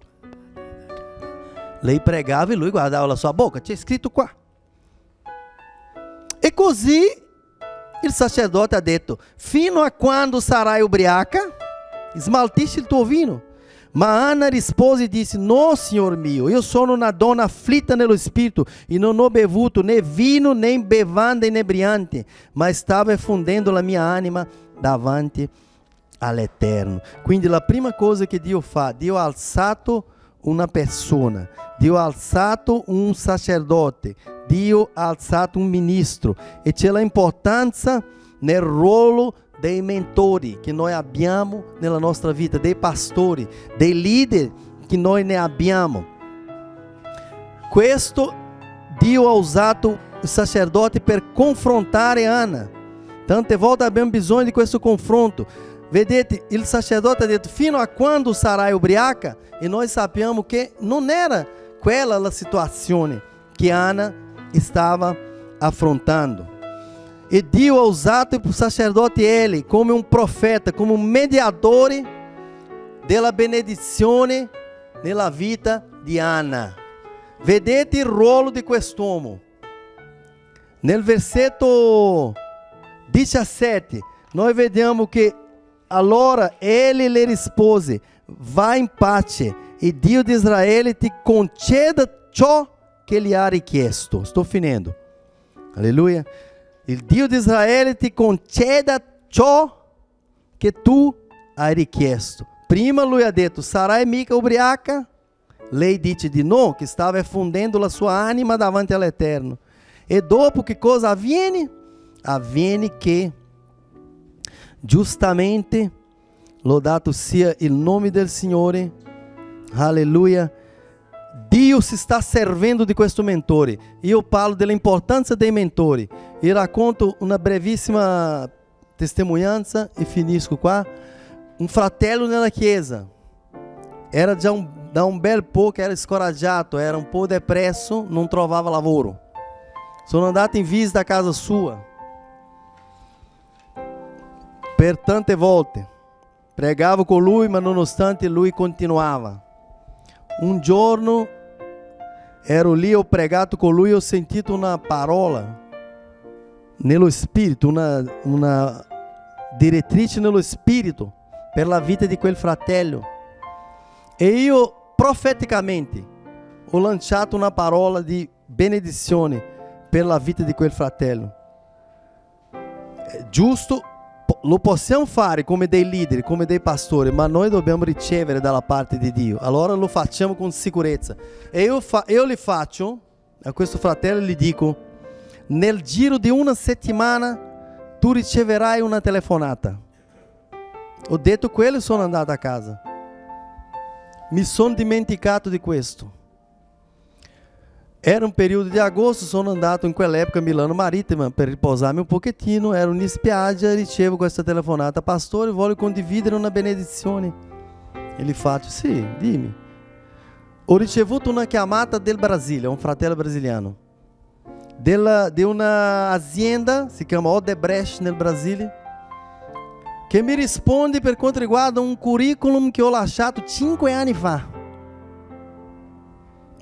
Lei pregava e lui guardava la sua bocca. C'è scritto qua. E così il sacerdote ha detto: fino a quando sarai ubriaca? Smaltisci il tuo vino. Ma Anna rispose e disse: no, Signor mio, io sono una donna afflitta nello spirito e non ho bevuto né vino né bevanda inebriante, ma stava effondendo la mia anima davanti all'Eterno. Quindi la prima cosa che Dio fa, Dio ha alzato una persona, Dio ha alzato un sacerdote, Dio ha alzato un ministro, e c'è l'importanza nel ruolo dei mentori che noi abbiamo nella nostra vita, dei pastori, dei leader che noi ne abbiamo. Questo Dio ha usato il sacerdote per confrontare Anna. Tante volte abbiamo bisogno di questo confronto. Vedete, il sacerdote ha detto: fino a quando sarai ubriaca? E noi sappiamo che non era quella la situazione che Anna stava affrontando. E Dio ha usato il sacerdote Eli come un profeta, come un mediatore della benedizione nella vita di Anna. Vedete il ruolo di quest'uomo. Nel versetto 17 noi vediamo che allora Eli le rispose: vai in pace e Dio di Israele ti conceda ciò che gli ha richiesto. Sto finendo. Alleluia. Il Dio di Israele ti conceda ciò che tu hai richiesto. Prima lui ha detto: sarai mica ubriaca? Lei dice di no, che stava effondendo la sua anima davanti all'Eterno. E dopo che cosa avviene? Avviene che giustamente, lodato sia il nome del Signore, alleluia, Dio si sta servendo di questo mentore. Io parlo dell'importanza dei mentori e racconto una brevissima testimonianza e finisco qua. Un fratello nella chiesa era già da un bel po' che era scoraggiato, era un po' depresso, non trovava lavoro. Sono andato in visita a casa sua per tante volte pregava con lui, ma nonostante lui continuava. Un giorno ero lì, ho pregato con lui, ho sentito una parola nello spirito, una direttrice nello spirito per la vita di quel fratello. E io profeticamente ho lanciato una parola di benedizione per la vita di quel fratello. Giusto, lo possiamo fare come dei leader, come dei pastori, ma noi dobbiamo ricevere dalla parte di Dio. Allora lo facciamo con sicurezza. E io li faccio, a questo fratello gli dico, nel giro di una settimana tu riceverai una telefonata. Ho detto quello e sono andato a casa. Mi sono dimenticato di questo. Era un periodo di agosto, sono andato in quell'epoca a Milano Marittima per riposarmi un pochettino, ero in spiaggia e ricevo questa telefonata: pastore, voglio condividere una benedizione. E gli faccio: sì, dimmi. Ho ricevuto una chiamata del Brasile, un fratello brasiliano, di una azienda, si chiama Odebrecht nel Brasile, che mi risponde per quanto riguarda un curriculum che ho lasciato 5 anni fa.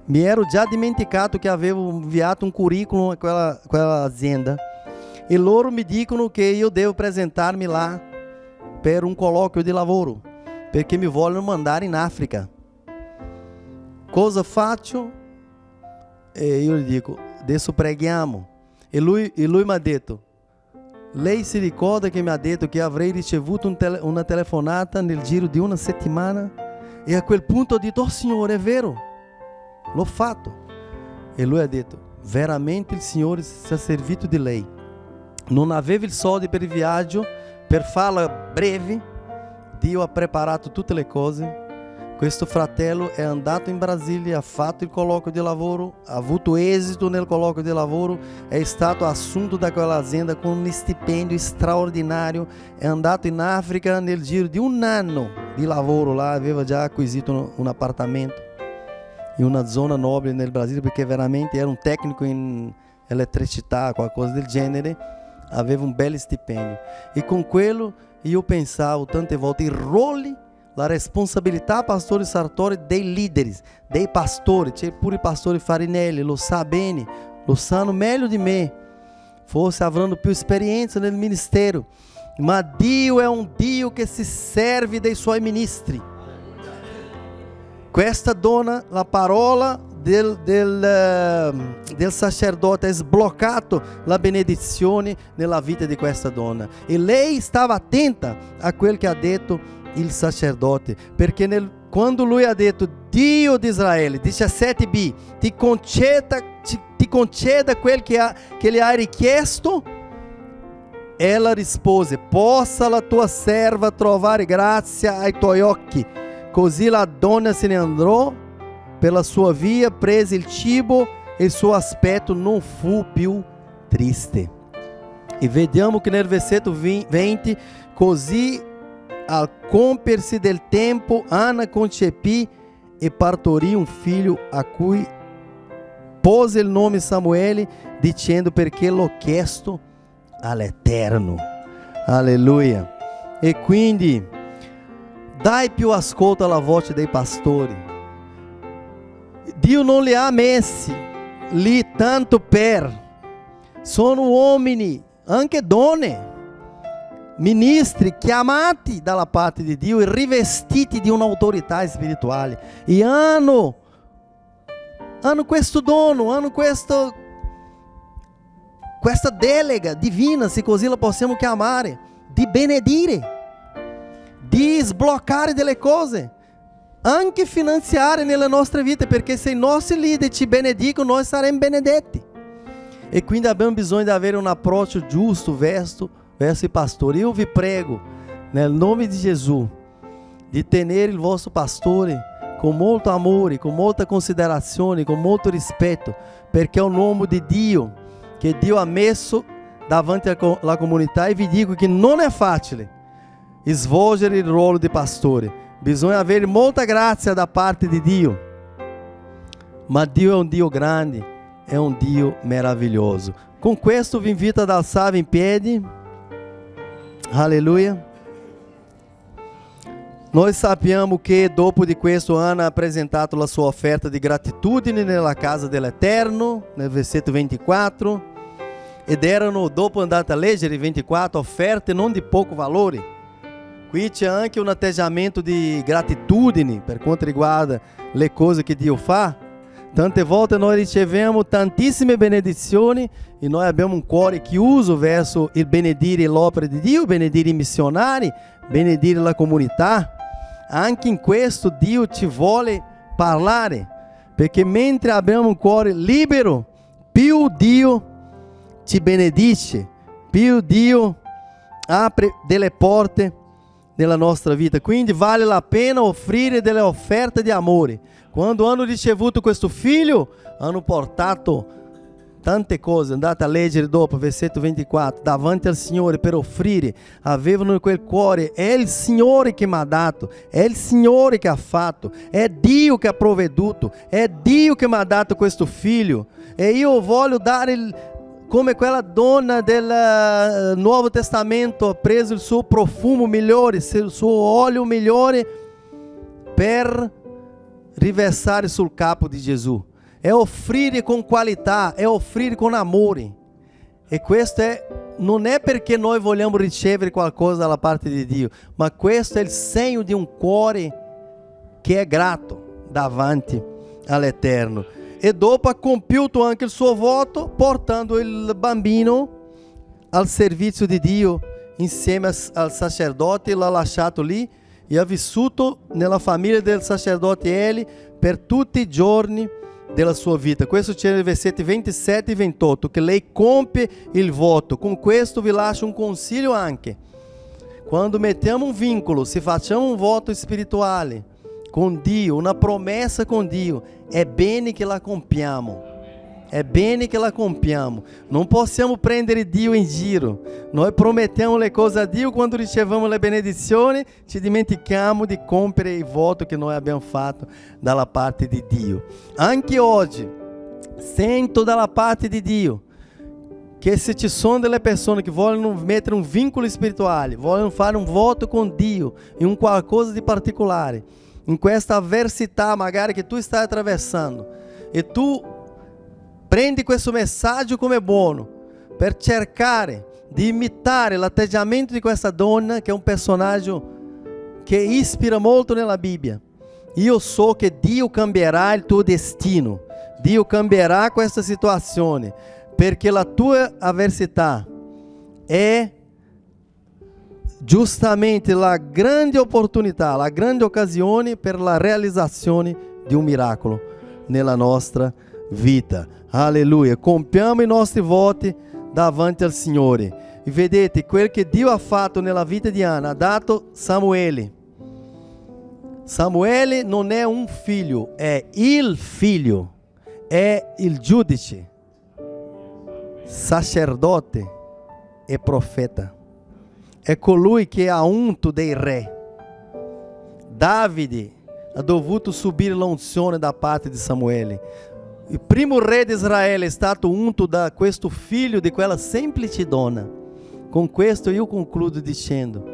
Mi ero già dimenticato che avevo inviato un curriculum a quella azienda. E loro mi dicono che io devo apresentarmi lá per un colloquio di lavoro, perché mi vogliono mandare in Africa. Cosa faccio? E io gli dico: adesso preghiamo. E lui mi ha detto: lei si ricorda che mi ha detto che avrei ricevuto una telefonata nel giro di una settimana? E a quel punto ho detto: oh Signore, è vero, l'ho fatto. E lui ha detto: veramente il Signore si è servito di lei. Non avevo il soldi per il viaggio, per farla breve, Dio ha preparato tutte le cose. Questo fratello è andato in Brasile, ha fatto il colloquio di lavoro, ha avuto esito nel colloquio di lavoro, è stato assunto da quella azienda con un stipendio straordinario, è andato in Africa nel giro di un anno di lavoro là, aveva già acquisito un appartamento in una zona nobile nel Brasile, perché veramente era un tecnico in elettricità, qualcosa del genere, aveva un bel stipendio. E con quello io pensavo tante volte i ruoli, la responsabilità, pastore Sartori, dei leader, dei pastori. C'è pure i pastori Farinelli, lo sa bene, lo sanno meglio di me, forse avranno più esperienza nel ministero, ma Dio è un Dio che si serve dei suoi ministri. Questa donna, la parola del sacerdote ha sbloccato la benedizione nella vita di questa donna. E lei stava attenta a quel che ha detto il sacerdote, perché quando lui ha detto: Dio di Israele, 17b, ti conceda quel che le ha richiesto, ela rispose: possa la tua serva trovare grazia ai tuoi occhi. Così la donna se ne andò per la sua via, prese il cibo e il suo aspetto non fu più triste. E vediamo che nel versetto 20: così al compiersi del tempo Anna concepì e partorì un figlio a cui pose il nome Samuele, dicendo: perché l'ho chiesto all'Eterno. Alleluia. E quindi dai più ascolto alla voce dei pastori. Dio non li ha messi lì tanto sono uomini, anche donne, ministri chiamati dalla parte di Dio e rivestiti di un'autorità spirituale, e hanno questo dono, hanno questa delega divina, se così la possiamo chiamare, di benedire, di sbloccare delle cose, anche finanziarie nella nostra vita, perché se i nostri leader ci benedicono, noi saremo benedetti. E quindi abbiamo bisogno di avere un approccio giusto verso i pastori. Io vi prego, nel nome di Gesù, di tenere il vostro pastore con molto amore, con molta considerazione, con molto rispetto, perché è un uomo di Dio, che Dio ha messo davanti alla comunità. E vi dico che non è facile svolgere il ruolo di pastore, bisogna avere molta grazia da parte di Dio, ma Dio è un Dio grande, è un Dio meraviglioso. Con questo vi invito ad alzarvi in piedi. Alleluia. Noi sappiamo che dopo di questo Anna ha presentato la sua offerta di gratitudine nella casa dell'Eterno, nel versetto 24, ed erano, dopo andate a leggere i 24, offerte non di poco valore. Qui c'è anche un atteggiamento di gratitudine per quanto riguarda le cose che Dio fa. Tante volte noi riceviamo tantissime benedizioni e noi abbiamo un cuore chiuso verso il benedire l'opera di Dio, benedire i missionari, benedire la comunità. Anche in questo Dio ci vuole parlare, perché mentre abbiamo un cuore libero, più Dio ci benedice, più Dio apre delle porte nella nostra vita. Quindi vale la pena offrire delle offerte di amore. Quando hanno ricevuto questo figlio, hanno portato tante cose. Andate a leggere dopo, versetto 24, davanti al Signore per offrire. Avevano in quel cuore, è il Signore che mi ha dato, è il Signore che ha fatto, è Dio che ha provveduto, è Dio che mi ha dato questo figlio. E io voglio dare come quella donna del Nuovo Testamento ha preso il suo profumo migliore, il suo olio migliore per riversare sul capo di Gesù. È offrire con qualità, è offrire con amore. E questo non è perché noi vogliamo ricevere qualcosa dalla parte di Dio, ma questo è il segno di un cuore che è grato davanti all'Eterno. E dopo ha compiuto anche il suo voto portando il bambino al servizio di Dio insieme al sacerdote. L'ha lasciato lì e ha vissuto nella famiglia del sacerdote Eli per tutti i giorni della sua vita. Questo c'è nei versetti 27 e 28, che lei compie il voto. Con questo vi lascio un consiglio anche. Quando mettiamo un vincolo, se facciamo un voto spirituale con Dio, una promessa con Dio, è bene che la compiamo. È bene che la compiamo. Non possiamo prendere Dio in giro. Noi promettiamo le cose a Dio, quando riceviamo le benedizioni ci dimentichiamo di compiere il voto che noi abbiamo fatto dalla parte di Dio. Anche oggi sento dalla parte di Dio che se ci sono delle persone che vogliono mettere un vincolo spirituale, vogliono fare un voto con Dio in un qualcosa di particolare, in questa avversità magari che tu stai attraversando, e tu prendi questo messaggio come buono per cercare di imitare l'atteggiamento di questa donna, che è un personaggio che ispira molto nella Bibbia. Io so che Dio cambierà il tuo destino, Dio cambierà questa situazione, perché la tua avversità è giustamente la grande opportunità, la grande occasione per la realizzazione di un miracolo nella nostra vita. Alleluia. Compiamo i nostri voti davanti al Signore. E vedete, quel che Dio ha fatto nella vita di Anna, ha dato Samuele. Samuele non è un figlio, è il figlio, è il giudice, sacerdote e profeta. È colui che ha unto dei re. Davide ha dovuto subire l'unzione da parte di Samuele. Il primo re di Israele è stato unto da questo figlio di quella semplice donna. Con questo io concludo dicendo: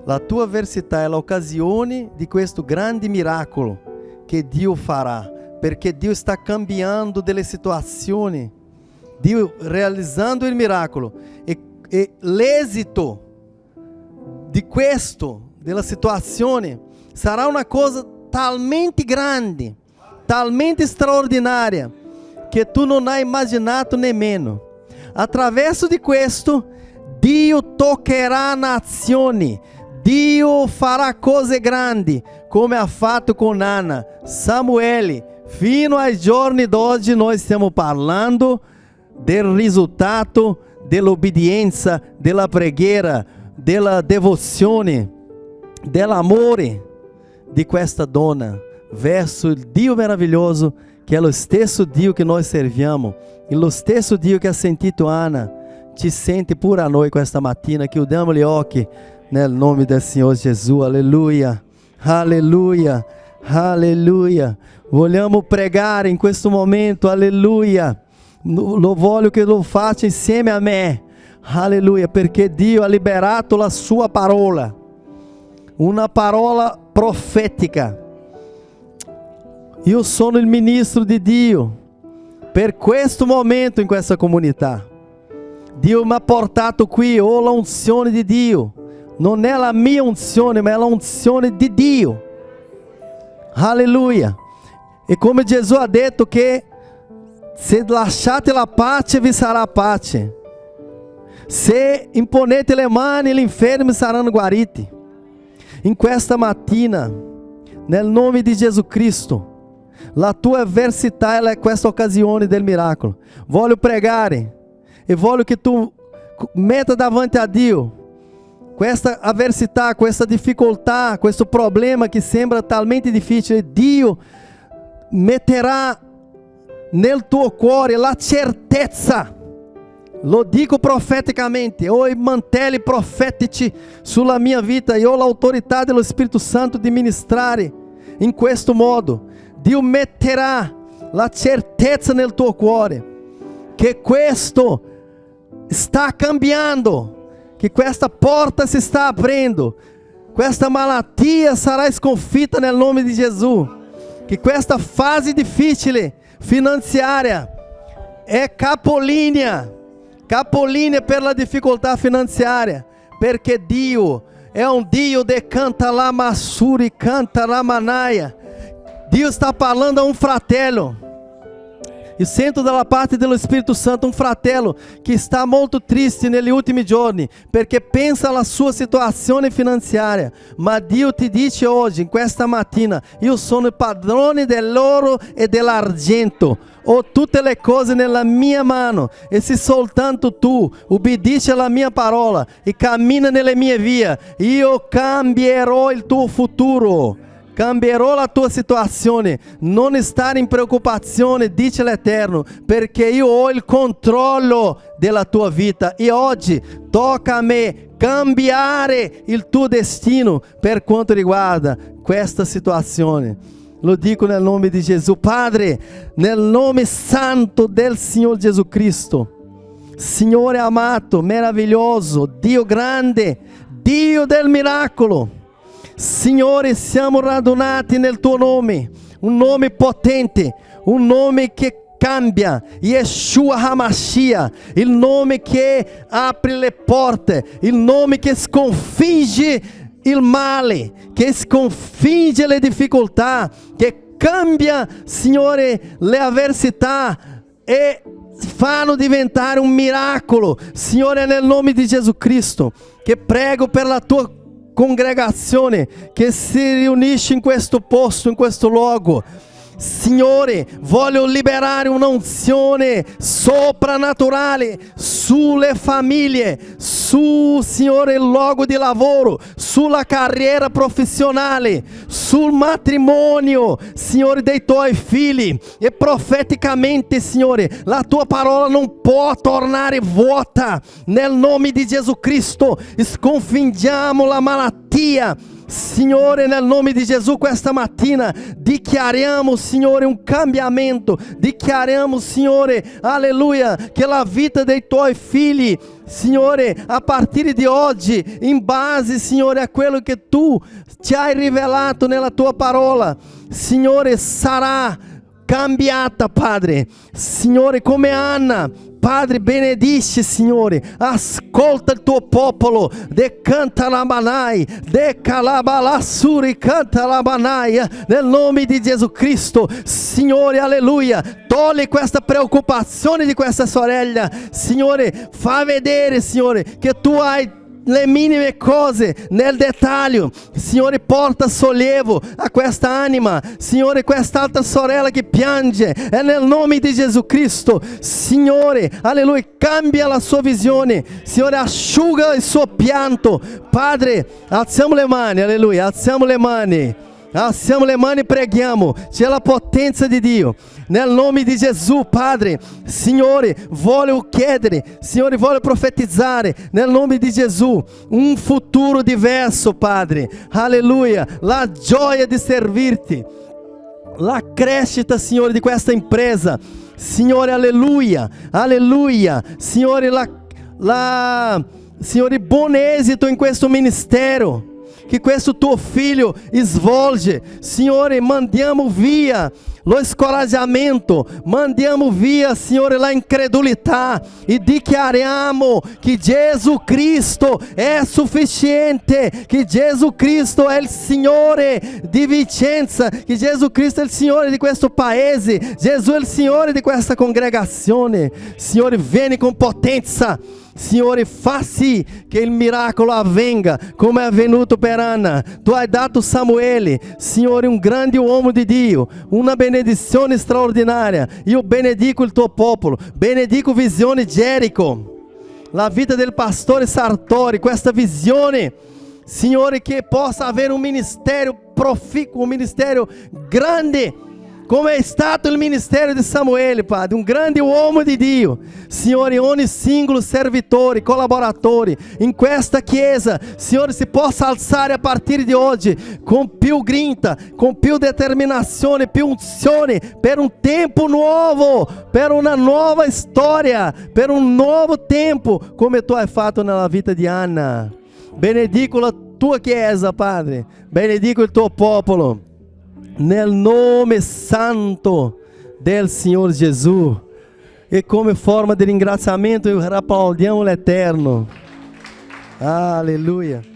la tua avversità è l'occasione di questo grande miracolo che Dio farà, perché Dio sta cambiando delle situazioni, Dio realizzando il miracolo, e l'esito di questo, della situazione, sarà una cosa talmente grande, talmente straordinaria, che tu non hai immaginato nemmeno. Attraverso di questo Dio toccherà nazioni, Dio farà cose grandi, come ha fatto con Anna, Samuele. Fino ai giorni d'oggi noi stiamo parlando del risultato dell'obbedienza, della preghiera, della devozione, dell'amore di questa donna verso il Dio meraviglioso, che è lo stesso Dio che noi serviamo, e lo stesso Dio che ha sentito Anna ci sente pure a noi questa mattina. Chiudiamo gli occhi nel nome del Signore Gesù. Alleluia, alleluia, alleluia. Vogliamo pregare in questo momento, alleluia. Lo voglio che lo faccia insieme a me, alleluia, perché Dio ha liberato la sua parola. una parola profetica. Io sono il ministro di Dio per questo momento in questa comunità. Dio mi ha portato qui, ho la unzione di Dio. Non è la mia unzione, ma è la unzione di Dio. Alleluia. E come Gesù ha detto che se lasciate la pace vi sarà pace. Se imponete le mani, gli infermi saranno guariti. In questa mattina, nel nome di Gesù Cristo, la tua avversità è questa occasione del miracolo. Voglio pregare e voglio che tu metta davanti a Dio questa avversità, questa difficoltà, questo problema che sembra talmente difficile. Dio metterà nel tuo cuore la certezza. Lo dico profeticamente, ho i mantelli profetici sulla mia vita e ho l'autorità dello Spirito Santo di ministrare in questo modo. Dio metterà la certezza nel tuo cuore che questo sta cambiando, che questa porta si sta aprendo, questa malattia sarà sconfitta nel nome di Gesù, che questa fase difficile finanziaria è capolinea per la difficoltà finanziaria, perché Dio è un Dio de canta la massuri, canta la manaia. Dio está falando a um fratello. E sento dalla parte dello Spirito Santo un fratello che sta molto triste negli ultimi giorni perché pensa alla sua situazione finanziaria. Ma Dio ti dice oggi, in questa mattina: io sono il padrone dell'oro e dell'argento. Ho tutte le cose nella mia mano, e se soltanto tu ubbidisci alla mia parola e cammina nelle mie vie, io cambierò il tuo futuro. Cambierò la tua situazione. Non stare in preoccupazione, dice l'Eterno, perché io ho il controllo della tua vita. E oggi tocca a me cambiare il tuo destino per quanto riguarda questa situazione. Lo dico nel nome di Gesù. Padre, nel nome santo del Signore Gesù Cristo, Signore amato, meraviglioso, Dio grande, Dio del miracolo, Signore, siamo radunati nel tuo nome, un nome potente, un nome che cambia, Yeshua HaMashiach, il nome che apre le porte, il nome che sconfigge il male, che sconfigge le difficoltà, che cambia, Signore, le avversità e fanno diventare un miracolo. Signore, nel nome di Gesù Cristo, che prego per la tua congregazione che si riunisce in questo posto, in questo luogo. Signore, voglio liberare un'unzione soprannaturale sulle famiglie, su, Signore, il luogo di lavoro, sulla carriera professionale, sul matrimonio, Signore, dei tuoi figli. E profeticamente, Signore, la tua parola non può tornare vuota. Nel nome di Gesù Cristo sconfiggiamo la malattia. Signore, nel nome di Gesù, questa mattina dichiariamo, Signore, un cambiamento. Dichiariamo, Signore, alleluia, che la vita dei tuoi figli, Signore, a partire di oggi, in base, Signore, a quello che tu ci hai rivelato nella tua parola, Signore, sarà cambiata, Padre. Signore, come Anna, Padre, benedice, Signore, ascolta il tuo popolo, decanta la manai, decalabalassuri, canta la manai, nel nome di Gesù Cristo, Signore, alleluia, togli questa preoccupazione di questa sorella, Signore, fa vedere, Signore, che tu hai le minime cose nel dettaglio. Signore, porta sollievo a questa anima, Signore, quest'altra sorella che piange, è nel nome di Gesù Cristo, Signore, alleluia, cambia la sua visione, Signore, asciuga il suo pianto. Padre, alziamo le mani, alleluia, alziamo le mani e preghiamo, c'è la potenza di Dio, nel nome di Gesù. Padre, Signore, voglio chiedere, Signore, voglio profetizzare, nel nome di Gesù, un futuro diverso, Padre, alleluia, la gioia di servirti, la crescita, Signore, di questa impresa, Signore, alleluia, alleluia, Signore, Signore, buon esito in questo ministero, che questo tuo figlio svolge. Signore, mandiamo via lo scoraggiamento, mandiamo via, Signore, la incredulità e dichiariamo che Gesù Cristo è sufficiente, che Gesù Cristo è il Signore di Vicenza, che Gesù Cristo è il Signore di questo paese, Gesù è il Signore di questa congregazione. Signore, vieni con potenza. Signore, fa sì che il miracolo avvenga come è avvenuto per Anna. Tu hai dato Samuele, Signore, un grande uomo di Dio, una benedizione straordinaria. Io benedico il tuo popolo, benedico Visione Gerico, la vita del pastore Sartori, questa visione, Signore, che possa avere un ministero proficuo, un ministero grande, come è stato il ministero di Samuele, Padre, un grande uomo di Dio. Signore, ogni singolo servitore, collaboratore in questa chiesa, Signore, si possa alzare a partire di oggi con più grinta, con più determinazione, più unzione, per un tempo nuovo, per una nuova storia, per un nuovo tempo, come tu hai fatto nella vita di Anna. Benedico la tua chiesa, Padre, benedico il tuo popolo. Nel nome santo del Signor Gesù. E come forma di ringraziamento, applaudiamo l'Eterno. Aleluia.